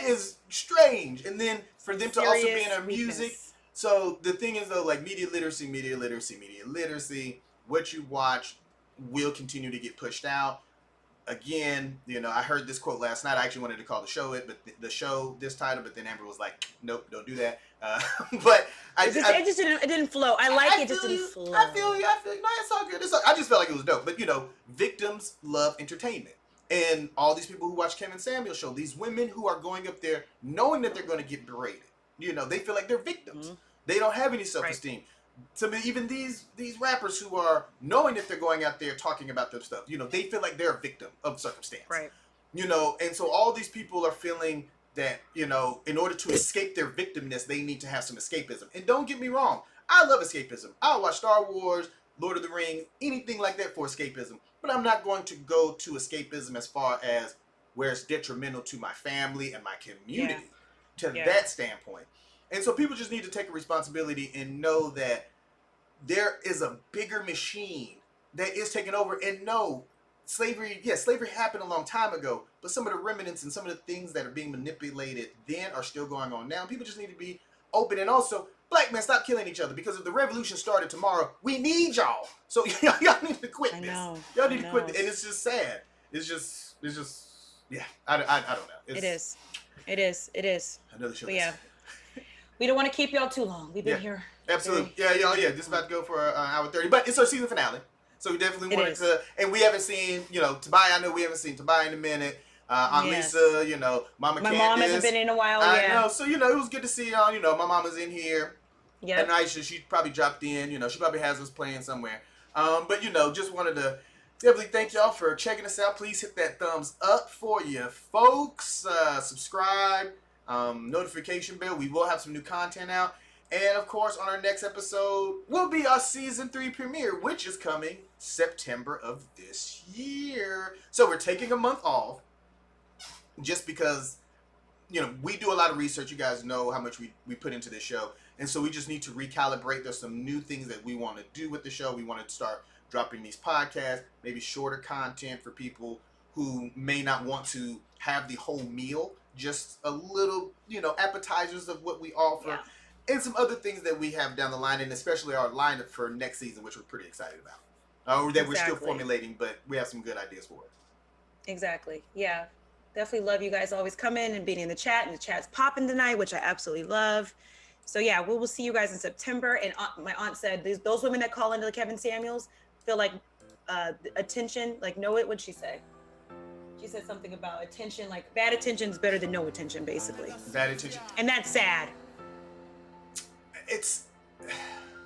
is strange. And then for them to also be in our music. So the thing is, though, like media literacy, what you watch will continue to get pushed out. Again, you know, I heard this quote last night. I actually wanted to call the show this title, but then Amber was like, nope, don't do that. But it didn't flow. It just didn't flow. I feel you. No, it's all good. I just felt like it was dope. But, you know, victims love entertainment. And all these people who watch Kevin Samuel's show, these women who are going up there knowing that they're going to get berated. You know, they feel like they're victims. They don't have any self-esteem. Right. So even these rappers who are knowing that they're going out there talking about their stuff, you know, they feel like they're a victim of circumstance. Right. You know, and so all these people are feeling that, you know, in order to escape their victimness, they need to have some escapism. And don't get me wrong, I love escapism. I'll watch Star Wars, Lord of the Rings, anything like that for escapism. But I'm not going to go to escapism as far as where it's detrimental to my family and my community that standpoint. And so people just need to take a responsibility and know that there is a bigger machine that is taking over. And no, slavery happened a long time ago, but some of the remnants and some of the things that are being manipulated then are still going on now. People just need to be open. And also, black men, stop killing each other, because if the revolution started tomorrow, we need y'all. So y'all need to quit this. Y'all need to quit this. And it's just sad. It's just yeah. I don't know. It is. Another show. But yeah. We don't want to keep y'all too long. We've been here. Absolutely. Yeah. This is about to go for an hour 30. But it's our season finale. So we definitely wanted to, and we haven't seen, Tobiah. I know we haven't seen Tobiah in a minute. Aunt Lisa, Mama Candace. My mom hasn't been in a while. I know. So it was good to see y'all. My mama's in here. Yeah. And Aisha, she probably dropped in. She probably has us playing somewhere. But just wanted to definitely thank y'all for checking us out. Please hit that thumbs up for you, folks. Subscribe. Notification bell. We will have some new content out. And of course, on our next episode will be our season 3 premiere, which is coming September of this year. So we're taking a month off just because, we do a lot of research. You guys know how much we put into this show. And so we just need to recalibrate. There's some new things that we want to do with the show. We want to start dropping these podcasts, maybe shorter content for people who may not want to have the whole meal. Just a little, appetizers of what we offer. Yeah. And some other things that we have down the line, and especially our lineup for next season, which we're pretty excited about. That we're still formulating, but we have some good ideas for it. Exactly. Yeah. Definitely love you guys always coming and being in the chat. And the chat's popping tonight, which I absolutely love. So yeah, we will see you guys in September. And my aunt said, those women that call into the Kevin Samuels feel like attention, like know it. What'd she say? She said something about attention, like bad attention is better than no attention, basically. Bad attention. And that's sad. It's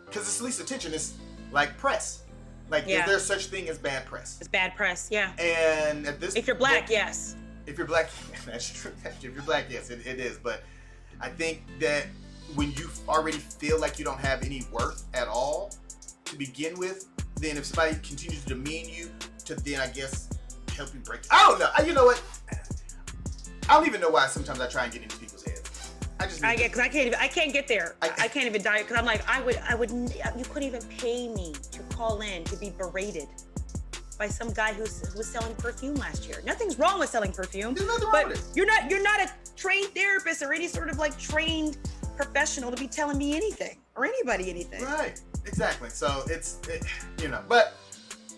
because it's at least attention is like press. Like, is there such thing as bad press? It's bad press, yeah. And at this, if you're black, yes. If you're black, that's true. If you're black, yes, it is. But I think that when you already feel like you don't have any worth at all to begin with, then if somebody continues to demean you, to then I guess help you break. I don't know. You know what? I don't even know why sometimes I try and get into people's heads. I can't get there. I can't even die because I'm like, you couldn't even pay me to call in to be berated by some guy who was selling perfume last year. Nothing's wrong with selling perfume. There's nothing wrong with it. You're not a trained therapist or any sort of like trained professional to be telling me anything or anybody anything. Right. Exactly. So but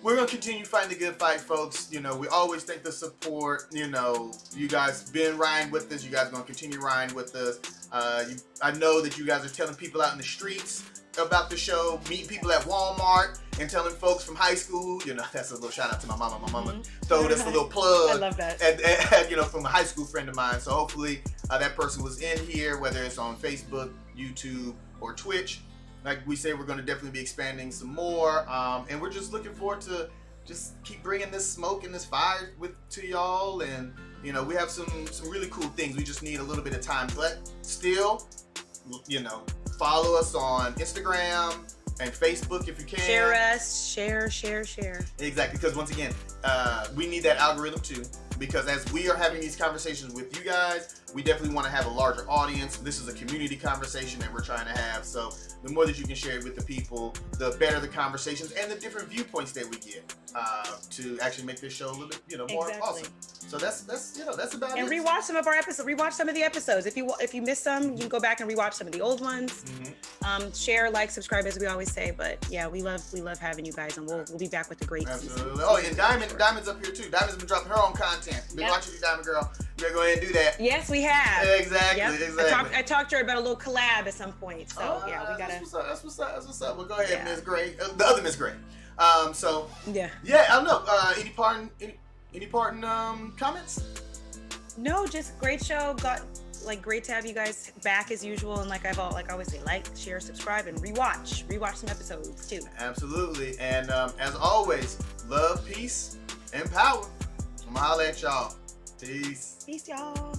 we're going to continue fighting the good fight, folks. We always thank the support. You guys been riding with us. You guys going to continue riding with us. I know that you guys are telling people out in the streets about the show, meeting people at Walmart and telling folks from high school. That's a little shout out to my mama. My mama throwed us a little plug. I love that. And from a high school friend of mine. So hopefully that person was in here, whether it's on Facebook, YouTube, or Twitch. Like we say, we're going to definitely be expanding some more, and we're just looking forward to just keep bringing this smoke and this fire to y'all. And we have some really cool things. We just need a little bit of time, but still, follow us on Instagram and Facebook if you can. Share us, share. Exactly, because once again, we need that algorithm too. Because as we are having these conversations with you guys, we definitely want to have a larger audience. This is a community conversation that we're trying to have. So the more that you can share it with the people, the better the conversations and the different viewpoints that we get to actually make this show a little bit, more awesome. So that's about it. And rewatch some of our episodes. Rewatch some of the episodes. If you missed some, you can go back and rewatch some of the old ones. Mm-hmm. Share, like, subscribe, as we always say. But yeah, we love having you guys, and we'll be back with a great season. Oh, and Diamond's up here too. Diamond's been dropping her own content. Been watching you, Diamond girl. You better go ahead and do that. Yes, we have. Exactly. I talked to her about a little collab at some point. So we gotta. That's what's up. Well, go ahead, Miss Gray. The other Miss Gray. Yeah, I don't know. Any parting comments? No, just great show. Great to have you guys back as usual. And like I always say, like, share, subscribe, and rewatch some episodes too. Absolutely. And as always, love, peace, and power. I'm gonna holler at y'all. Peace. Peace, y'all.